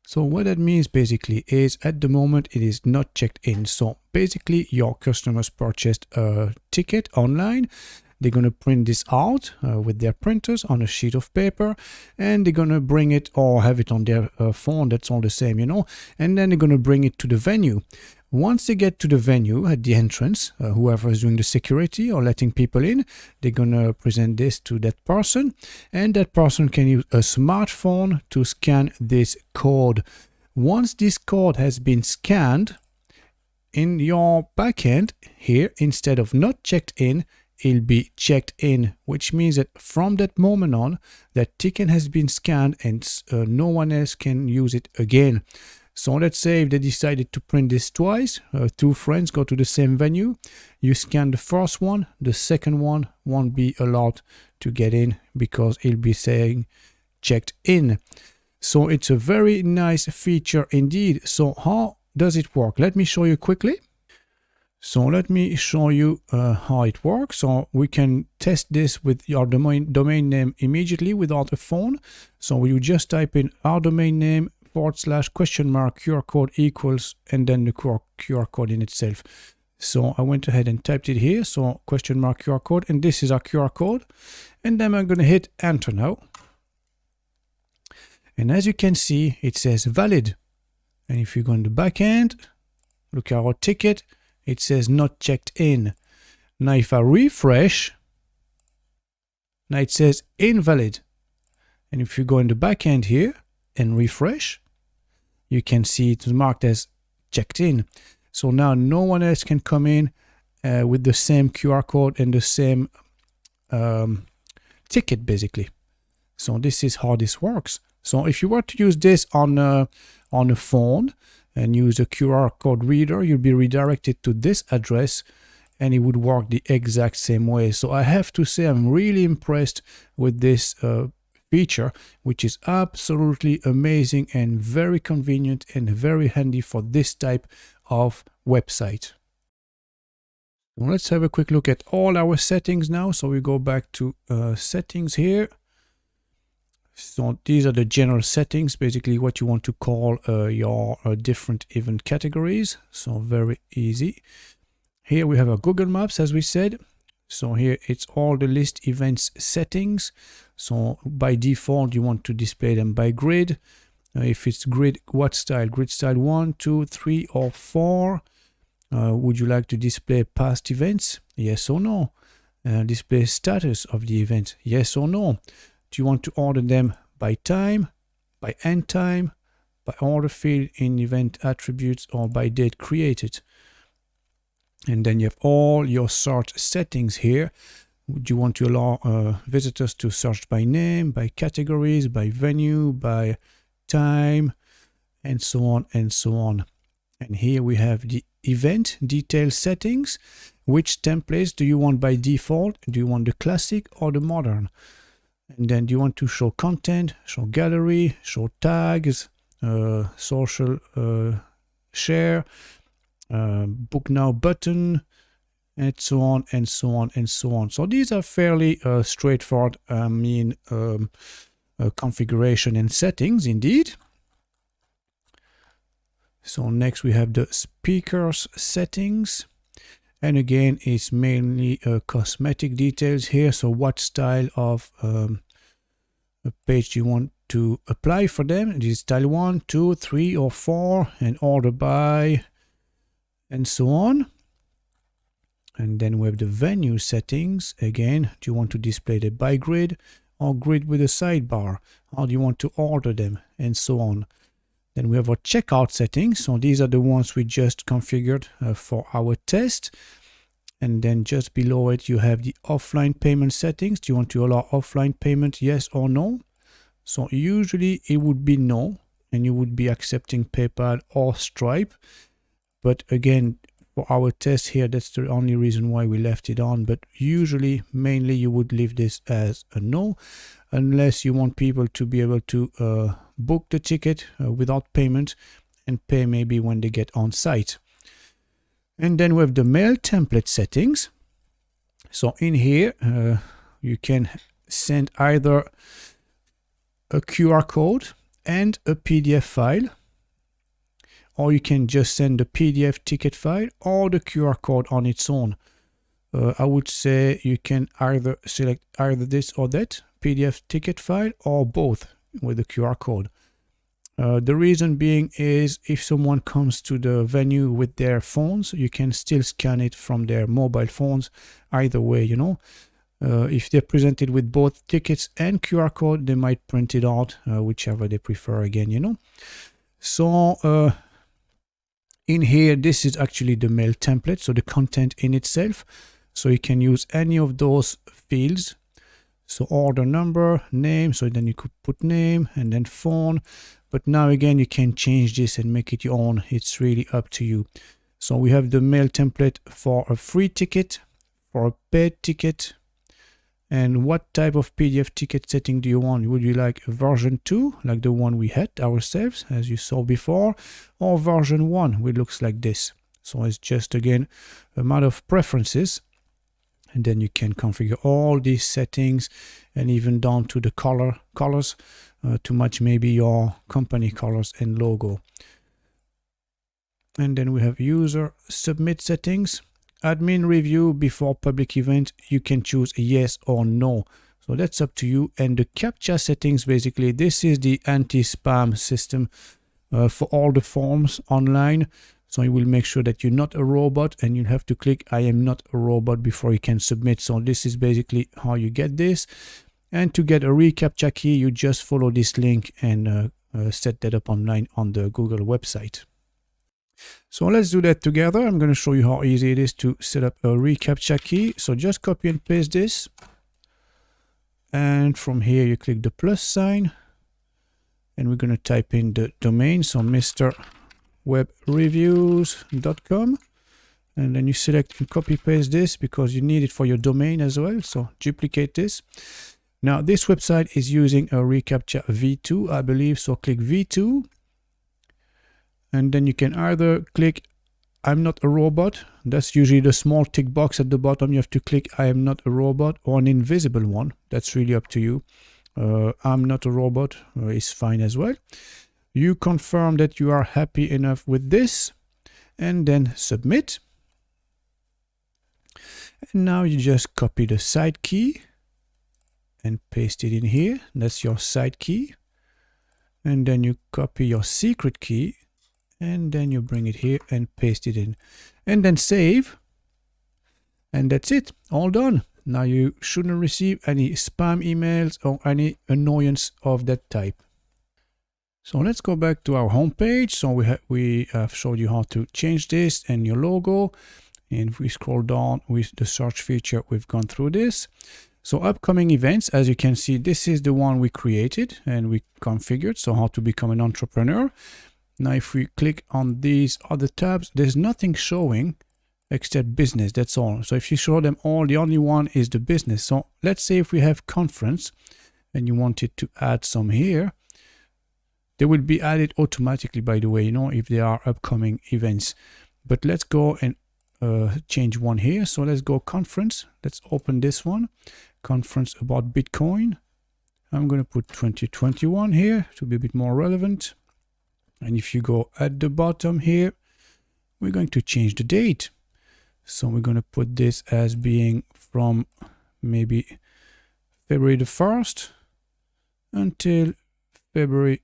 Speaker 1: So what that means basically is at the moment it is not checked in. So basically your customers purchased a ticket online. They're going to print this out with their printers on a sheet of paper, and they're going to bring it or have it on their phone. That's all the same, you know, and then they're going to bring it to the venue. Once they get to the venue at the entrance, whoever is doing the security or letting people in, they're going to present this to that person, and that person can use a smartphone to scan this code. Once this code has been scanned in your backend here, instead of not checked in, it'll be checked in, which means that from that moment on, that ticket has been scanned and no one else can use it again. So let's say if they decided to print this twice, two friends go to the same venue, you scan the first one, the second one won't be allowed to get in because it'll be saying checked in. So it's a very nice feature indeed. So how does it work? Let me show you quickly. So let me show you how it works. So we can test this with your domain name immediately without a phone. So you just type in our domain name / QR code equals, and then the QR code in itself. So I went ahead and typed it here. So QR code, and this is our QR code. And then I'm going to hit enter now. And as you can see, it says valid. And if you go in the back end, look at our ticket, it says not checked in. Now if I refresh, now it says invalid. And if you go in the back end here and refresh, you can see it's marked as checked in. So now no one else can come in with the same QR code and the same ticket basically. So this is how this works. So if you were to use this on a phone and use a QR code reader, you'll be redirected to this address and it would work the exact same way. So I have to say I'm really impressed with this feature, which is absolutely amazing and very convenient and very handy for this type of website. Well, let's have a quick look at all our settings now. So we go back to settings here. So these are the general settings, basically what you want to call your different event categories. So very easy. Here we have our Google Maps, as we said. So here it's all the list events settings. So by default, you want to display them by grid. If it's grid, what style? Grid style 1, 2, 3, or 4. Would you like to display past events? Yes or no? Display status of the event? Yes or no? Do you want to order them by time, by end time, by order field in event attributes, or by date created? And then you have all your search settings here. Would you want to allow visitors to search by name, by categories, by venue, by time, and so on and so on. And here we have the event detail settings. Which templates do you want by default? Do you want the classic or the modern? And then do you want to show content, show gallery, show tags, social share, book now button, and so on and so on and so on. So these are fairly straightforward configuration and settings indeed. So next we have the speakers settings, and again it's mainly cosmetic details here. So what style of a page do you want to apply for them? This is style 1, 2, 3, or 4, and order by, and so on. And then we have the venue settings. Again, do you want to display the by grid or grid with a sidebar? How do you want to order them, and so on. Then we have our checkout settings. So these are the ones we just configured for our test. And then just below it, you have the offline payment settings. Do you want to allow offline payment, yes or no? So usually it would be no, and you would be accepting PayPal or Stripe. But again, for our test here, that's the only reason why we left it on. But usually, mainly you would leave this as a no, unless you want people to be able to book the ticket without payment and pay maybe when they get on site. And then we have the mail template settings. So in here, you can send either a QR code and a PDF file, or you can just send the PDF ticket file or the QR code on its own. I would say you can either select either this or that, PDF ticket file, or both with the QR code. The reason being is if someone comes to the venue with their phones, you can still scan it from their mobile phones either way, you know. If they're presented with both tickets and QR code, they might print it out, whichever they prefer again, you know. So in here, this is actually the mail template, so the content in itself. So you can use any of those fields. So order number, name, so then you could put name and then phone. But now again, you can change this and make it your own. It's really up to you. So we have the mail template for a free ticket, for a paid ticket. And what type of PDF ticket setting do you want? Would you like version 2, like the one we had ourselves, as you saw before, or version 1, which looks like this? So it's just, again, a matter of preferences. And then you can configure all these settings and even down to the colors to match maybe your company colors and logo. And then we have user submit settings. Admin review before public event, you can choose a yes or no. So that's up to you. And the CAPTCHA settings, basically, this is the anti-spam system for all the forms online. So it will make sure that you're not a robot, and you'll have to click I am not a robot before you can submit. So this is basically how you get this. And to get a reCAPTCHA key, you just follow this link and set that up online on the Google website. So let's do that together. I'm going to show you how easy it is to set up a reCAPTCHA key. So just copy and paste this. And from here, you click the plus sign. And we're going to type in the domain. So mrwebreviews.com. And then you select and copy paste this because you need it for your domain as well. So duplicate this. Now this website is using a reCAPTCHA v2, I believe, so click v2, and then you can either click I'm not a robot. That's usually the small tick box at the bottom. You have to click I am not a robot, or an invisible one. That's really up to you. I'm not a robot is fine as well. You confirm that you are happy enough with this, and then submit. And now you just copy the side key and paste it in here. That's your side key. And then you copy your secret key, and then you bring it here and paste it in, and then save. And that's it, all done. Now you shouldn't receive any spam emails or any annoyance of that type. So let's go back to our home page. So we have showed you how to change this and your logo. And if we scroll down with the search feature, we've gone through this. So upcoming events, as you can see, this is the one we created and we configured. So how to become an entrepreneur. Now, if we click on these other tabs, there's nothing showing except business. That's all. So if you show them all, the only one is the business. So let's say if we have conference and you wanted to add some here, they will be added automatically, by the way, you know, if they are upcoming events. But let's go and change one here. So let's go conference. Let's open this one. Conference about Bitcoin. I'm going to put 2021 here to be a bit more relevant. And if you go at the bottom here, we're going to change the date. So we're going to put this as being from maybe February the 1st until February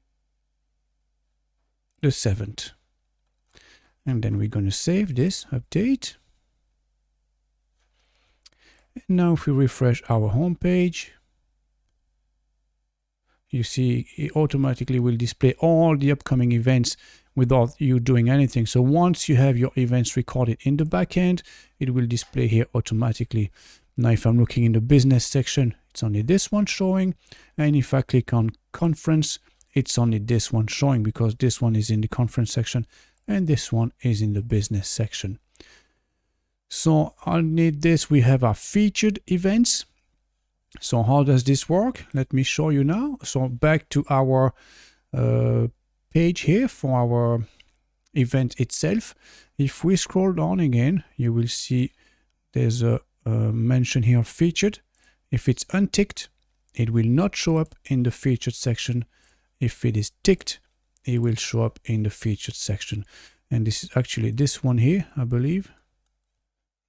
Speaker 1: the 7th. And then we're going to save this, update. And now if we refresh our home page, you see it automatically will display all the upcoming events without you doing anything. So once you have your events recorded in the backend, it will display here automatically. Now if I'm looking in the business section, it's only this one showing. And if I click on conference, it's only this one showing because this one is in the conference section and this one is in the business section. So underneath this, we have our featured events. So how does this work? Let me show you now. So back to our page here for our event itself. If we scroll down again, you will see there's a mention here featured. If it's unticked, it will not show up in the featured section. If it is ticked, it will show up in the featured section. And this is actually this one here, I believe.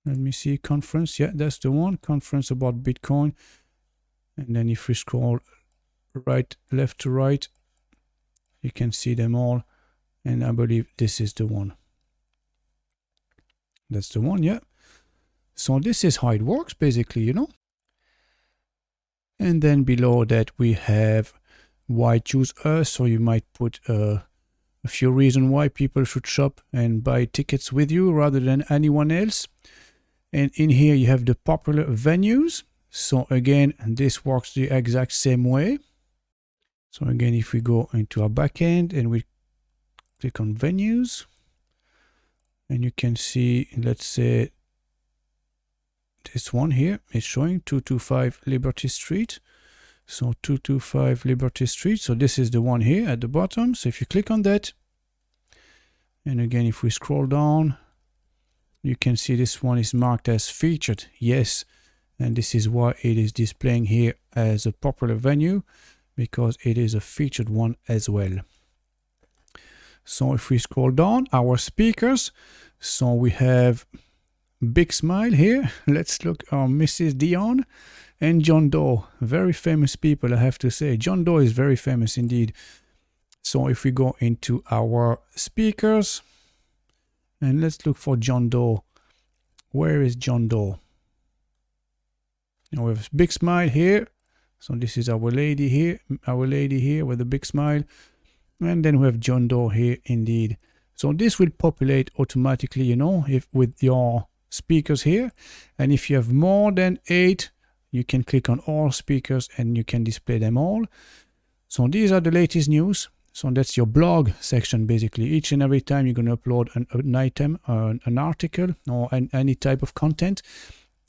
Speaker 1: Let me see, conference. Yeah, that's the one, conference about Bitcoin. And then if we scroll left to right, you can see them all. And I believe this is the one. That's the one, yeah. So this is how it works, basically, you know. And then below that, we have why choose us. So you might put a few reasons why people should shop and buy tickets with you rather than anyone else. And in here, you have the popular venues. So again, this works the exact same way. So again, if we go into our backend and we click on venues, and you can see, let's say this one here is showing 225 Liberty Street. So 225 Liberty Street. So this is the one here at the bottom. So if you click on that, and again, if we scroll down, you can see this one is marked as featured. Yes. And this is why it is displaying here as a popular venue, because it is a featured one as well. So if we scroll down, our speakers, so we have Big Smile here. Let's look on Mrs. Dion and John Doe. Very famous people, I have to say. John Doe is very famous indeed. So if we go into our speakers, and let's look for John Doe. Where is John Doe? Now we have a big smile here. So this is our lady here with a big smile. And then we have John Doe here indeed. So this will populate automatically, you know, if with your speakers here. And if you have more than 8, you can click on all speakers and you can display them all. So these are the latest news. So that's your blog section, basically. Each and every time you're going to upload an item, an article, or any type of content,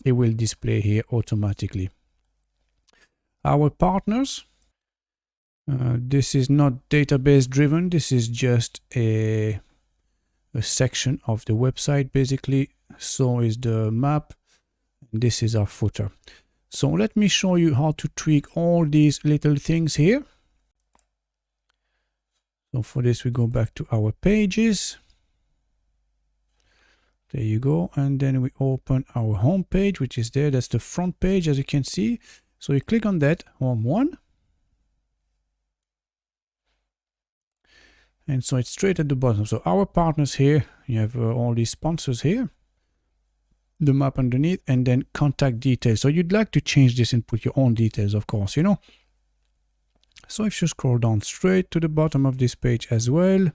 Speaker 1: it will display here automatically. Our partners. This is not database driven. This is just a section of the website basically. So is the map. This is our footer. So let me show you how to tweak all these little things here. So for this, we go back to our pages. There you go. And then we open our home page, which is there. That's the front page, as you can see. So you click on that, home one. And so it's straight at the bottom. So our partners here, you have all these sponsors here, the map underneath, and then contact details. So you'd like to change this and put your own details, of course, you know. So if you scroll down straight to the bottom of this page as well,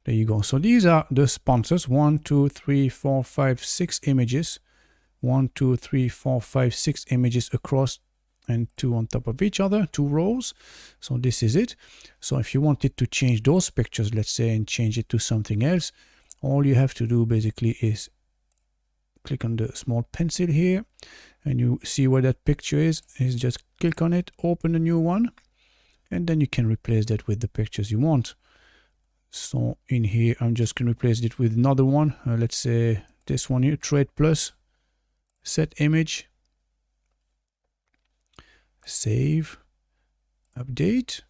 Speaker 1: there you go. So these are the sponsors. 1, 2, 3, 4, 5, 6 images. 1, 2, 3, 4, 5, 6 images across, and 2 on top of each other, 2 rows. So this is it. So if you wanted to change those pictures, let's say, and change it to something else, all you have to do basically is click on the small pencil here, and you see where that picture is just click on it, open a new one, and then you can replace that with the pictures you want. So in here, I'm just going to replace it with another one. Let's say this one here, Trade Plus, set image, save, update.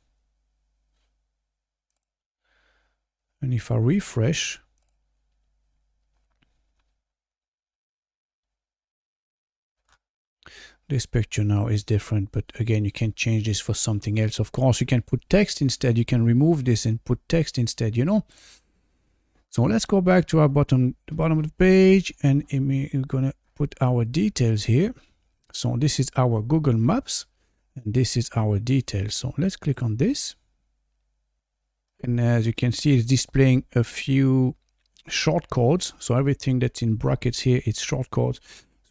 Speaker 1: And if I refresh, this picture now is different, but again, you can change this for something else. Of course, you can put text instead. You can remove this and put text instead, you know. So let's go back to our the bottom of the page, and we're gonna put our details here. So this is our Google Maps, and this is our details. So let's click on this. And as you can see, it's displaying a few shortcodes. So everything that's in brackets here, it's shortcodes. So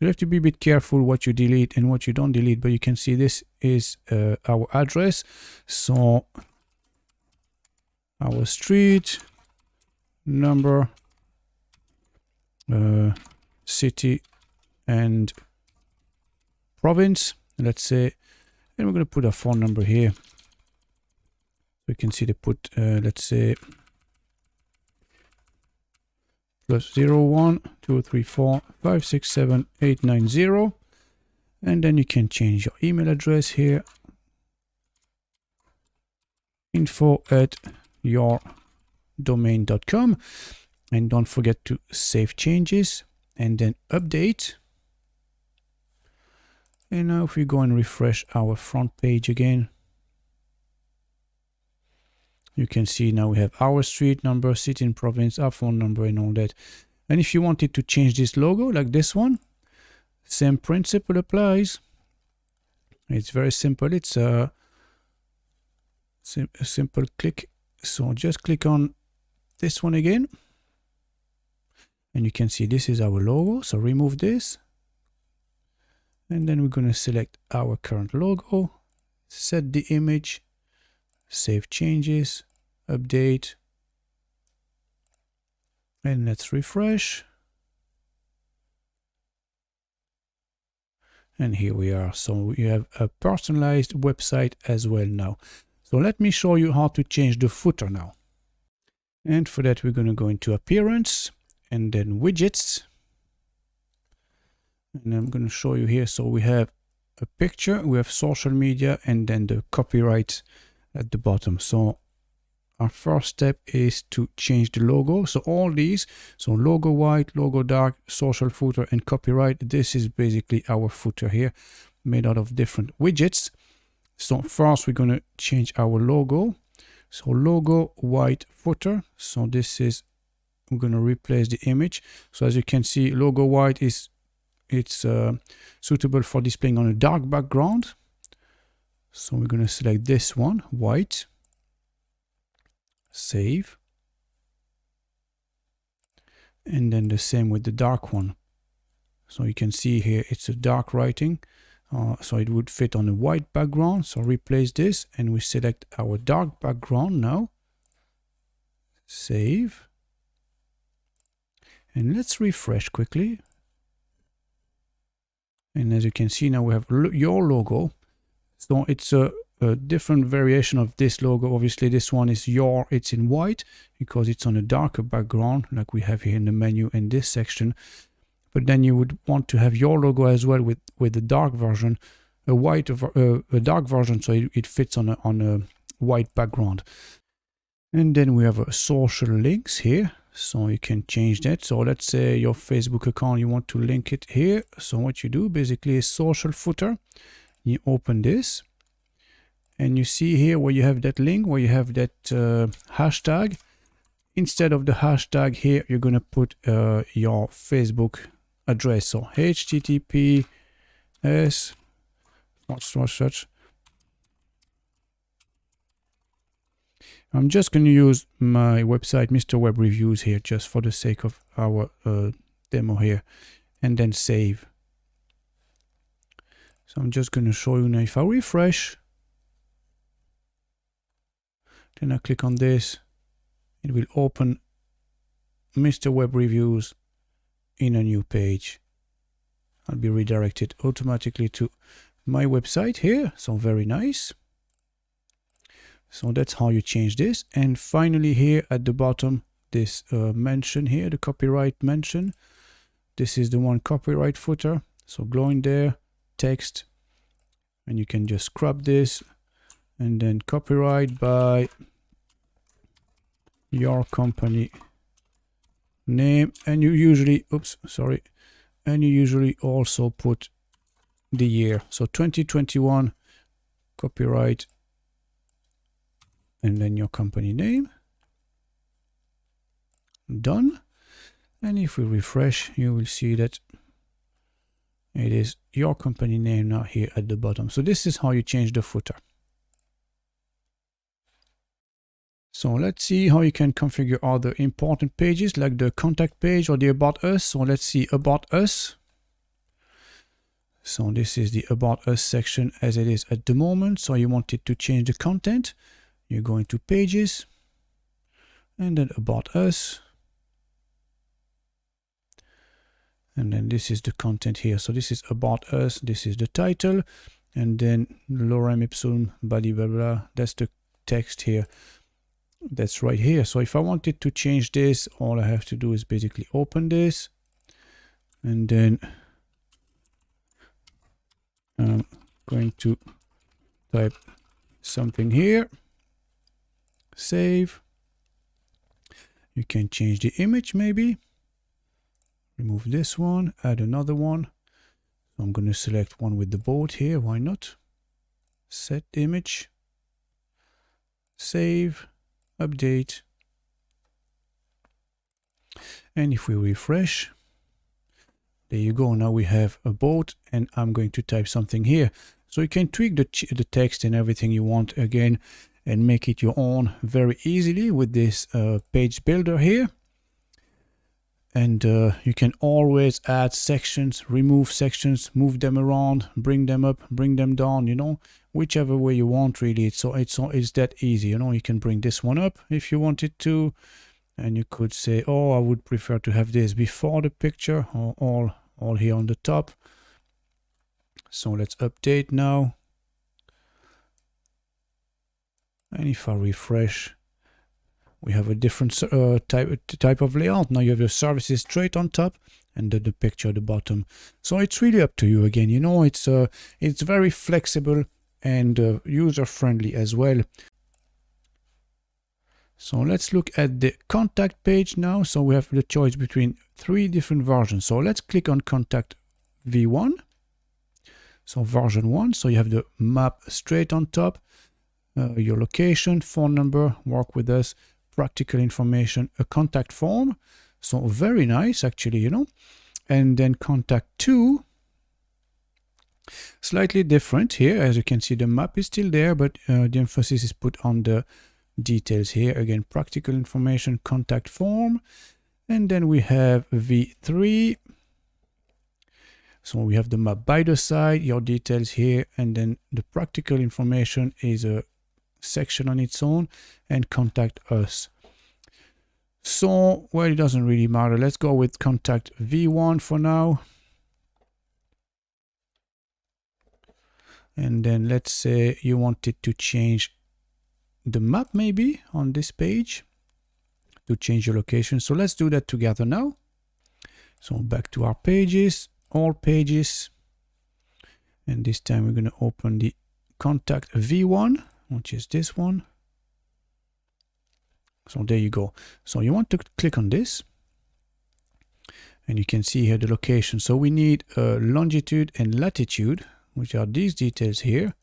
Speaker 1: you have to be a bit careful what you delete and what you don't delete, but you can see this is our address. So our street, number, city, and province, let's say, and we're going to put a phone number here. We can see they put, let's say, +01 234 567 890, and then you can change your email address here, info@yourdomain.com, and don't forget to save changes and then update. And now if we go and refresh our front page again, you can see now we have our street number, city and province, our phone number, and all that. And if you wanted to change this logo like this one, same principle applies. It's very simple. It's a simple click. So just click on this one again, and you can see this is our logo. So remove this, and then we're going to select our current logo, set the image, save changes, update, and let's refresh. And here we are. So you have a personalized website as well now. So let me show you how to change the footer now. And for that, we're going to go into appearance and then widgets. And I'm going to show you here. So we have a picture, we have social media, and then the copyright at the bottom. So our first step is to change the logo. So all these, so logo white, logo dark, social footer, and copyright, this is basically our footer here, made out of different widgets. So first we're going to change our logo. So logo white footer. So this is, we're going to replace the image. So as you can see, logo white is, it's suitable for displaying on a dark background. So we're going to select this one, white, save, and then the same with the dark one. So you can see here it's a dark writing, so it would fit on a white background. So replace this, and we select our dark background now, save, and let's refresh quickly. And as you can see now, we have your logo. So it's a different variation of this logo. Obviously this one is it's in white because it's on a darker background like we have here in the menu in this section. But then you would want to have your logo as well with the dark version, a dark version, so it fits on a white background. And then we have social links here, so you can change that. So let's say your Facebook account, you want to link it here. So what you do basically is social footer. You open this and you see here where you have that link, where you have that hashtag. Instead of the hashtag here, you're going to put your Facebook address. So https such. I'm just going to use my website, Mr. Web Reviews here, just for the sake of our demo here, and then save. So I'm just going to show you now. If I refresh, then I click on this, it will open Mr. Web Reviews in a new page. I'll be redirected automatically to my website here. So very nice. So that's how you change this. And finally here at the bottom, this mention here, the copyright mention. This is the one copyright footer. So go in there, text, and you can just scrub this and then copyright by your company name. And you usually, and you usually also put the year. So 2021 copyright and then your company name. Done. And if we refresh, you will see that it is your company name now here at the bottom. So this is how you change the footer. So let's see how you can configure other important pages like the contact page or the about us. So let's see about us. So this is the about us section as it is at the moment. So you wanted to change the content. You go into pages and then about us. And then this is the content here. So this is about us. This is the title. And then lorem ipsum, blah, blah, blah. That's the text here. That's right here. So if I wanted to change this, all I have to do is basically open this. And then I'm going to type something here. Save. You can change the image maybe. Remove this one, add another one. So I'm going to select one with the boat here. Why not? Set image. Save. Update. And if we refresh, there you go. Now we have a boat and I'm going to type something here. So you can tweak the text and everything you want again and make it your own very easily with this page builder here. And you can always add sections, remove sections, move them around, bring them up, bring them down, you know, whichever way you want really. It's that easy, you know. You can bring this one up if you wanted to, and you could say, oh, I would prefer to have this before the picture, or all here on the top. So let's update now. And if I refresh, we have a different type of layout. Now you have your services straight on top and then the picture at the bottom. So it's really up to you again. You know, it's very flexible and user-friendly as well. So let's look at the contact page now. So we have the choice between 3 different versions. So let's click on contact v1. So version 1. So you have the map straight on top, your location, phone number, work with us, practical information, a contact form. So very nice actually, you know. And then contact 2, slightly different here. As you can see, the map is still there, but the emphasis is put on the details here. Again, practical information, contact form. And then we have V3. So we have the map by the side, your details here, and then the practical information is a section on its own, and contact us. So, well, it doesn't really matter. Let's go with contact V1 for now. And then let's say you wanted to change the map maybe on this page to change your location. So let's do that together now. So back to our pages, all pages. And this time we're going to open the contact V1, which is this one. So there you go. So you want to click on this. And you can see here the location. So we need longitude and latitude, which are these details here.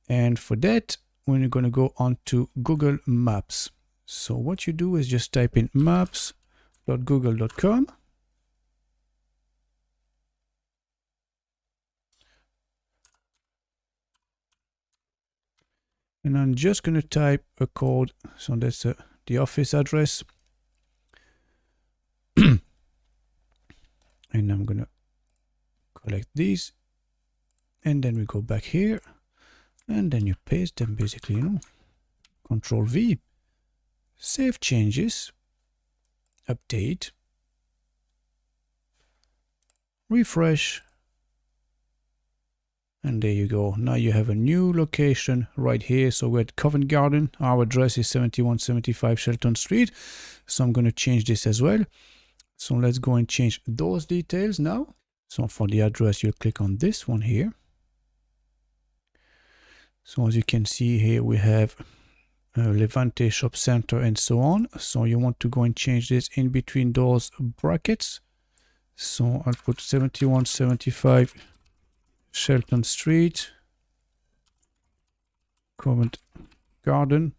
Speaker 1: And for that, we're going to go on to Google Maps. So what you do is just type in maps.google.com. And I'm just going to type a code. So that's the office address. And I'm going to collect these. And then we go back here. And then you paste them basically, you know. Control V. Save changes. Update. Refresh. And there you go. Now you have a new location right here. So we're at Covent Garden. Our address is 7175 Shelton Street. So I'm going to change this as well. So let's go and change those details now. So for the address, you'll click on this one here. So as you can see here, we have Levante Shop Center and so on. So you want to go and change this in between those brackets. So I'll put 7175 Shelton Street, Covent Garden,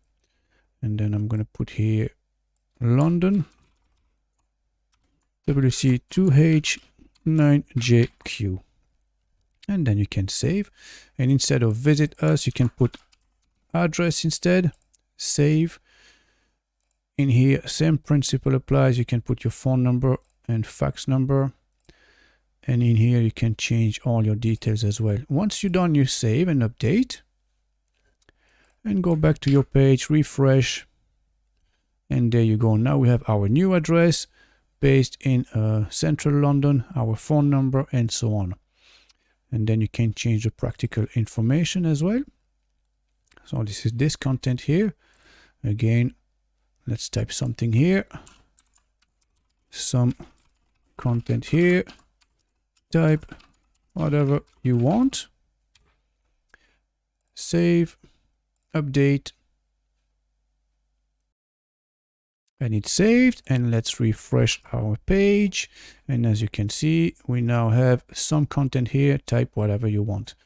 Speaker 1: and then I'm going to put here London, WC2H9JQ, and then you can save. And instead of visit us, you can put address instead, save. In here, same principle applies. You can put your phone number and fax number. And in here, you can change all your details as well. Once you're done, you save and update. And go back to your page, refresh. And there you go. Now we have our new address based in central London, our phone number, and so on. And then you can change the practical information as well. So this is this content here. Again, let's type something here. Some content here. Type whatever you want, save, update, and it's saved. And let's refresh our page. And as you can see, we now have some content here. Type whatever you want.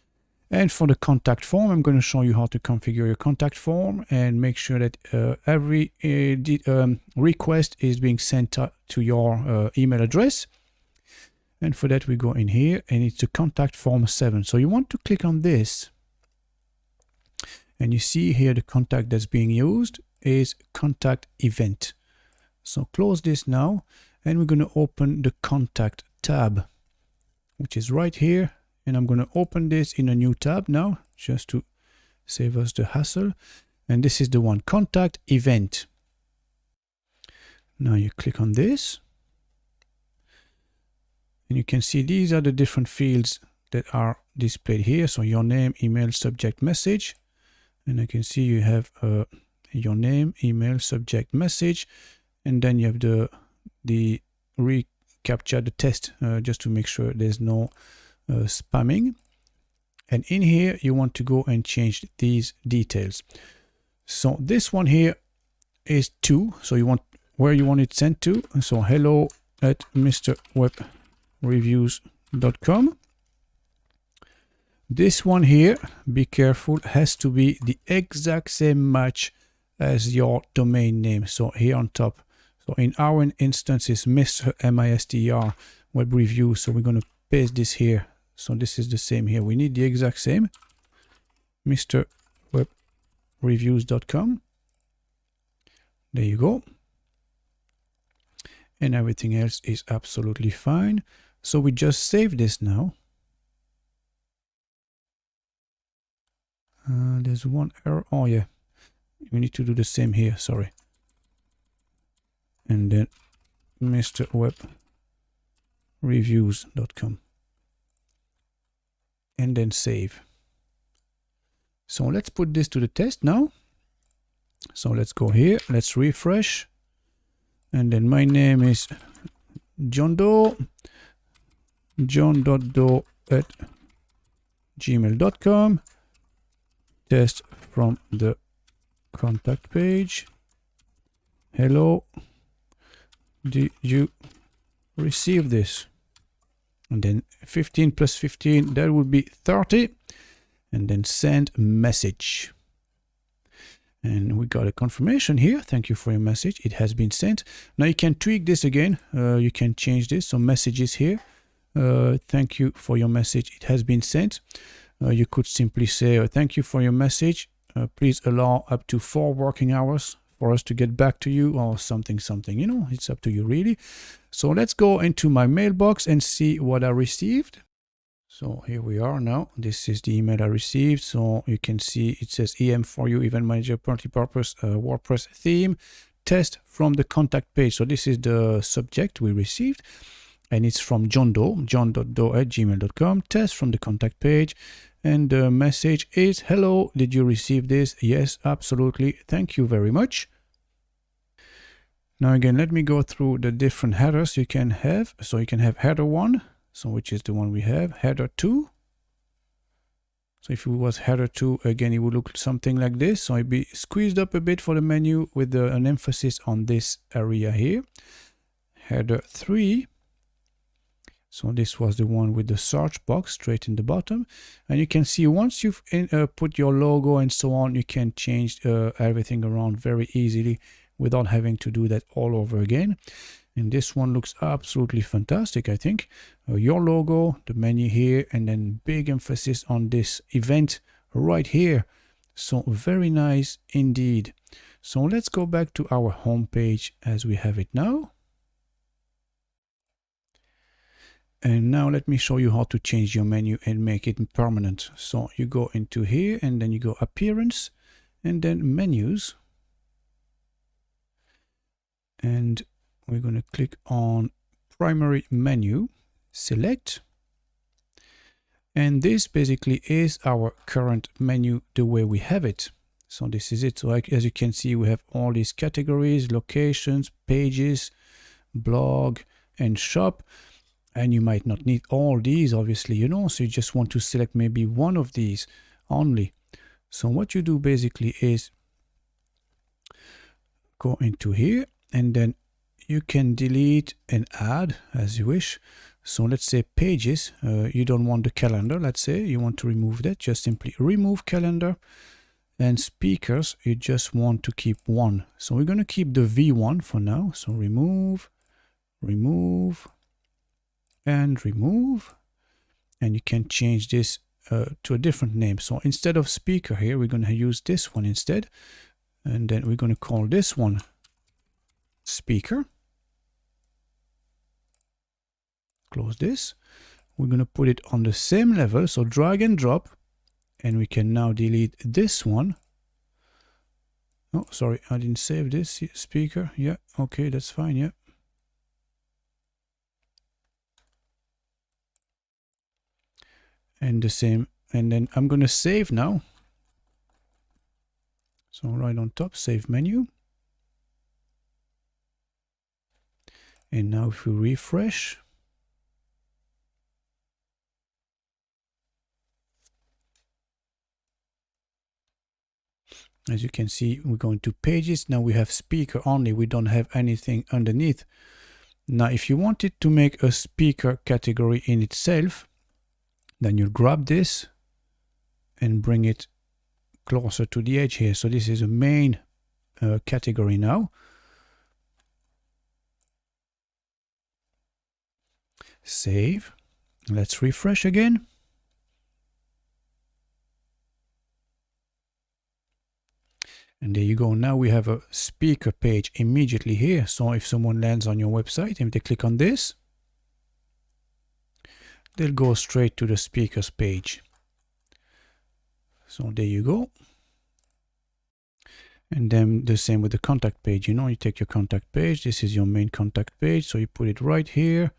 Speaker 1: And for the contact form, I'm going to show you how to configure your contact form and make sure that every request is being sent to your email address. And for that, we go in here and it's the contact form 7. So you want to click on this. And you see here the contact that's being used is contact event. So close this now. And we're going to open the contact tab, which is right here. And I'm going to open this in a new tab now, just to save us the hassle. And this is the one, contact event. Now you click on this. And you can see these are the different fields that are displayed here. So your name, email, subject, message. And I can see you have your name, email, subject, message. And then you have the reCAPTCHA, the test, just to make sure there's no spamming. And in here, you want to go and change these details. So this one here is to. So you want where you want it sent to. So hello at mrwebreviews.com. This one here, be careful, has to be the exact same match as your domain name. So here on top. So in our instance is Mr. MISTER web review. So we're going to paste this here. So this is the same here. We need the exact same. mrwebreviews.com. There you go. And everything else is absolutely fine. So we just save this now. There's one error. Oh yeah, we need to do the same here. Sorry. And then mrwebreviews.com. And then save. So let's put this to the test now. So let's go here, let's refresh. And then my name is John Doe, john.doe@gmail.com. Test from the contact page. Hello, did you receive this? And then 15 plus 15, that would be 30. And then send message. And we got a confirmation here. Thank you for your message. It has been sent. Now you can tweak this again. You can change this. So messages here. Thank you for your message. It has been sent. You could simply say, thank you for your message. Please allow up to 4 working hours for us to get back to you, or something, you know, it's up to you really. So let's go into my mailbox and see what I received. So here we are now. This is the email I received. So you can see it says EM for you, Event Manager, Multi-Purpose WordPress theme, test from the contact page. So this is the subject we received. And it's from John Doe, john.doe@gmail.com, test from the contact page. And the message is, hello, did you receive this? Yes, absolutely. Thank you very much. Now again, let me go through the different headers you can have. So you can have header 1, so which is the one we have, header 2. So if it was header 2, again, it would look something like this. So it'd be squeezed up a bit for the menu with an emphasis on this area here. Header 3. So this was the one with the search box straight in the bottom. And you can see once you've put your logo and so on, you can change everything around very easily without having to do that all over again. And this one looks absolutely fantastic, I think. Your logo, the menu here, and then big emphasis on this event right here. So very nice indeed. So let's go back to our home page as we have it now. And now let me show you how to change your menu and make it permanent. So you go into here and then you go appearance and then menus. And we're going to click on primary menu, select. And this basically is our current menu the way we have it. So this is it. So as you can see, we have all these categories, locations, pages, blog, and shop. And you might not need all these, obviously, you know, so you just want to select maybe one of these only. So what you do basically is go into here and then you can delete and add as you wish. So let's say pages, you don't want the calendar, let's say you want to remove that, just simply remove calendar. And speakers, you just want to keep 1. So we're going to keep the V1 for now. So remove, remove, and remove. And you can change this to a different name. So instead of speaker here, we're going to use this one instead. And then we're going to call this one speaker. Close this. We're going to put it on the same level. So drag and drop. And we can now delete this one. Oh, sorry, I didn't save this speaker. Yeah, okay, that's fine. Yeah. And the same, and then I'm going to save now. So right on top, save menu. And now if we refresh, as you can see, we're going to pages. Now we have speaker only. We don't have anything underneath. Now, if you wanted to make a speaker category in itself, then you grab this and bring it closer to the edge here. So this is a main category now. Save. Let's refresh again. And there you go. Now we have a speaker page immediately here. So if someone lands on your website, if they click on this, they'll go straight to the speakers page. So there you go. And then the same with the contact page. You know, you take your contact page. This is your main contact page. So you put it right here.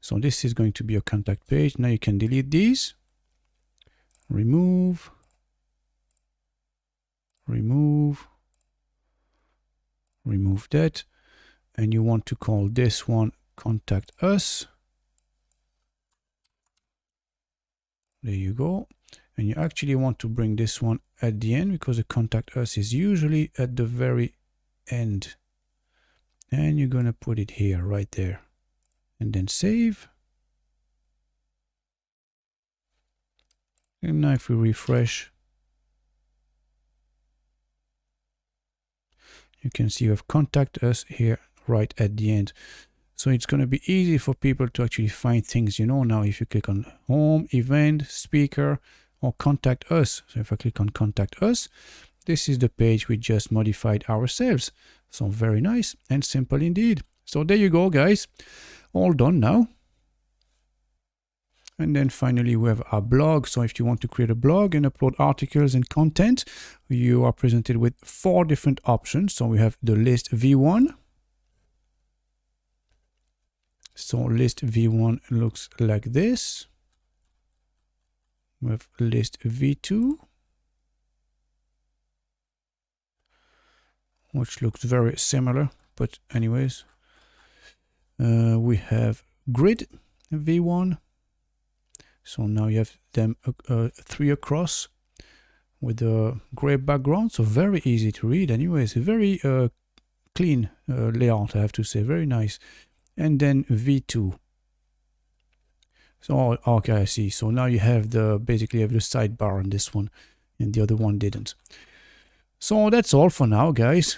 Speaker 1: So this is going to be your contact page. Now you can delete these. Remove. remove that, and you want to call this one contact us. There you go. And you actually want to bring this one at the end, because the contact us is usually at the very end. And you're going to put it here, right there. And then save. And now if we refresh, you can see you have contact us here right at the end. So it's going to be easy for people to actually find things, you know. Now if you click on home, event, speaker, or contact us. So if I click on contact us, this is the page we just modified ourselves. So very nice and simple indeed. So there you go, guys. All done now. And then finally we have our blog. So if you want to create a blog and upload articles and content, you are presented with 4 different options. So we have the list V1. So list V1 looks like this. We have list V2, which looks very similar, but anyways. We have grid V1. So now you have them 3 across with a gray background. So very easy to read anyways. A very clean layout, I have to say. Very nice. And then V2. So okay, I see. So now you have basically have the sidebar on this one, and the other one didn't. So that's all for now, guys.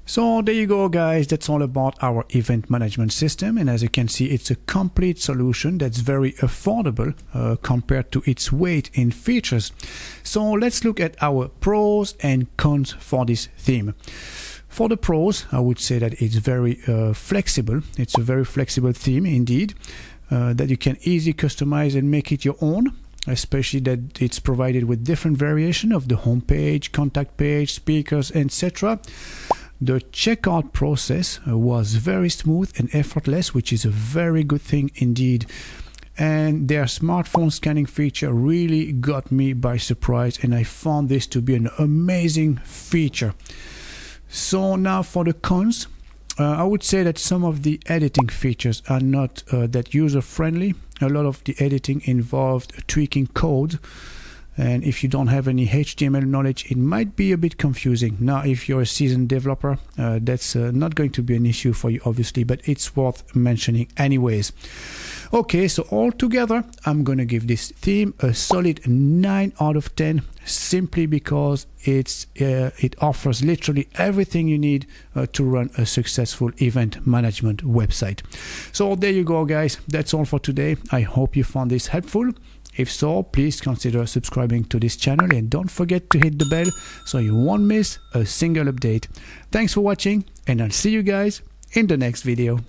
Speaker 1: So there you go, guys. That's all about our event management system. And as you can see, it's a complete solution that's very affordable compared to its weight in features. So let's look at our pros and cons for this theme. For the pros, I would say that it's very flexible. It's a very flexible theme indeed, that you can easily customize and make it your own, especially that it's provided with different variation of the home page, contact page, speakers, etc. The checkout process was very smooth and effortless, which is a very good thing indeed. And their smartphone scanning feature really got me by surprise, and I found this to be an amazing feature. So now for the cons, I would say that some of the editing features are not that user-friendly. A lot of the editing involved tweaking code, and if you don't have any HTML knowledge, it might be a bit confusing. Now, if you're a seasoned developer, that's not going to be an issue for you, obviously, but it's worth mentioning anyways. Okay, so altogether, I'm going to give this theme a solid 9 out of 10, simply because it offers literally everything you need to run a successful event management website. So there you go, guys. That's all for today. I hope you found this helpful. If so, please consider subscribing to this channel, and don't forget to hit the bell so you won't miss a single update. Thanks for watching, and I'll see you guys in the next video.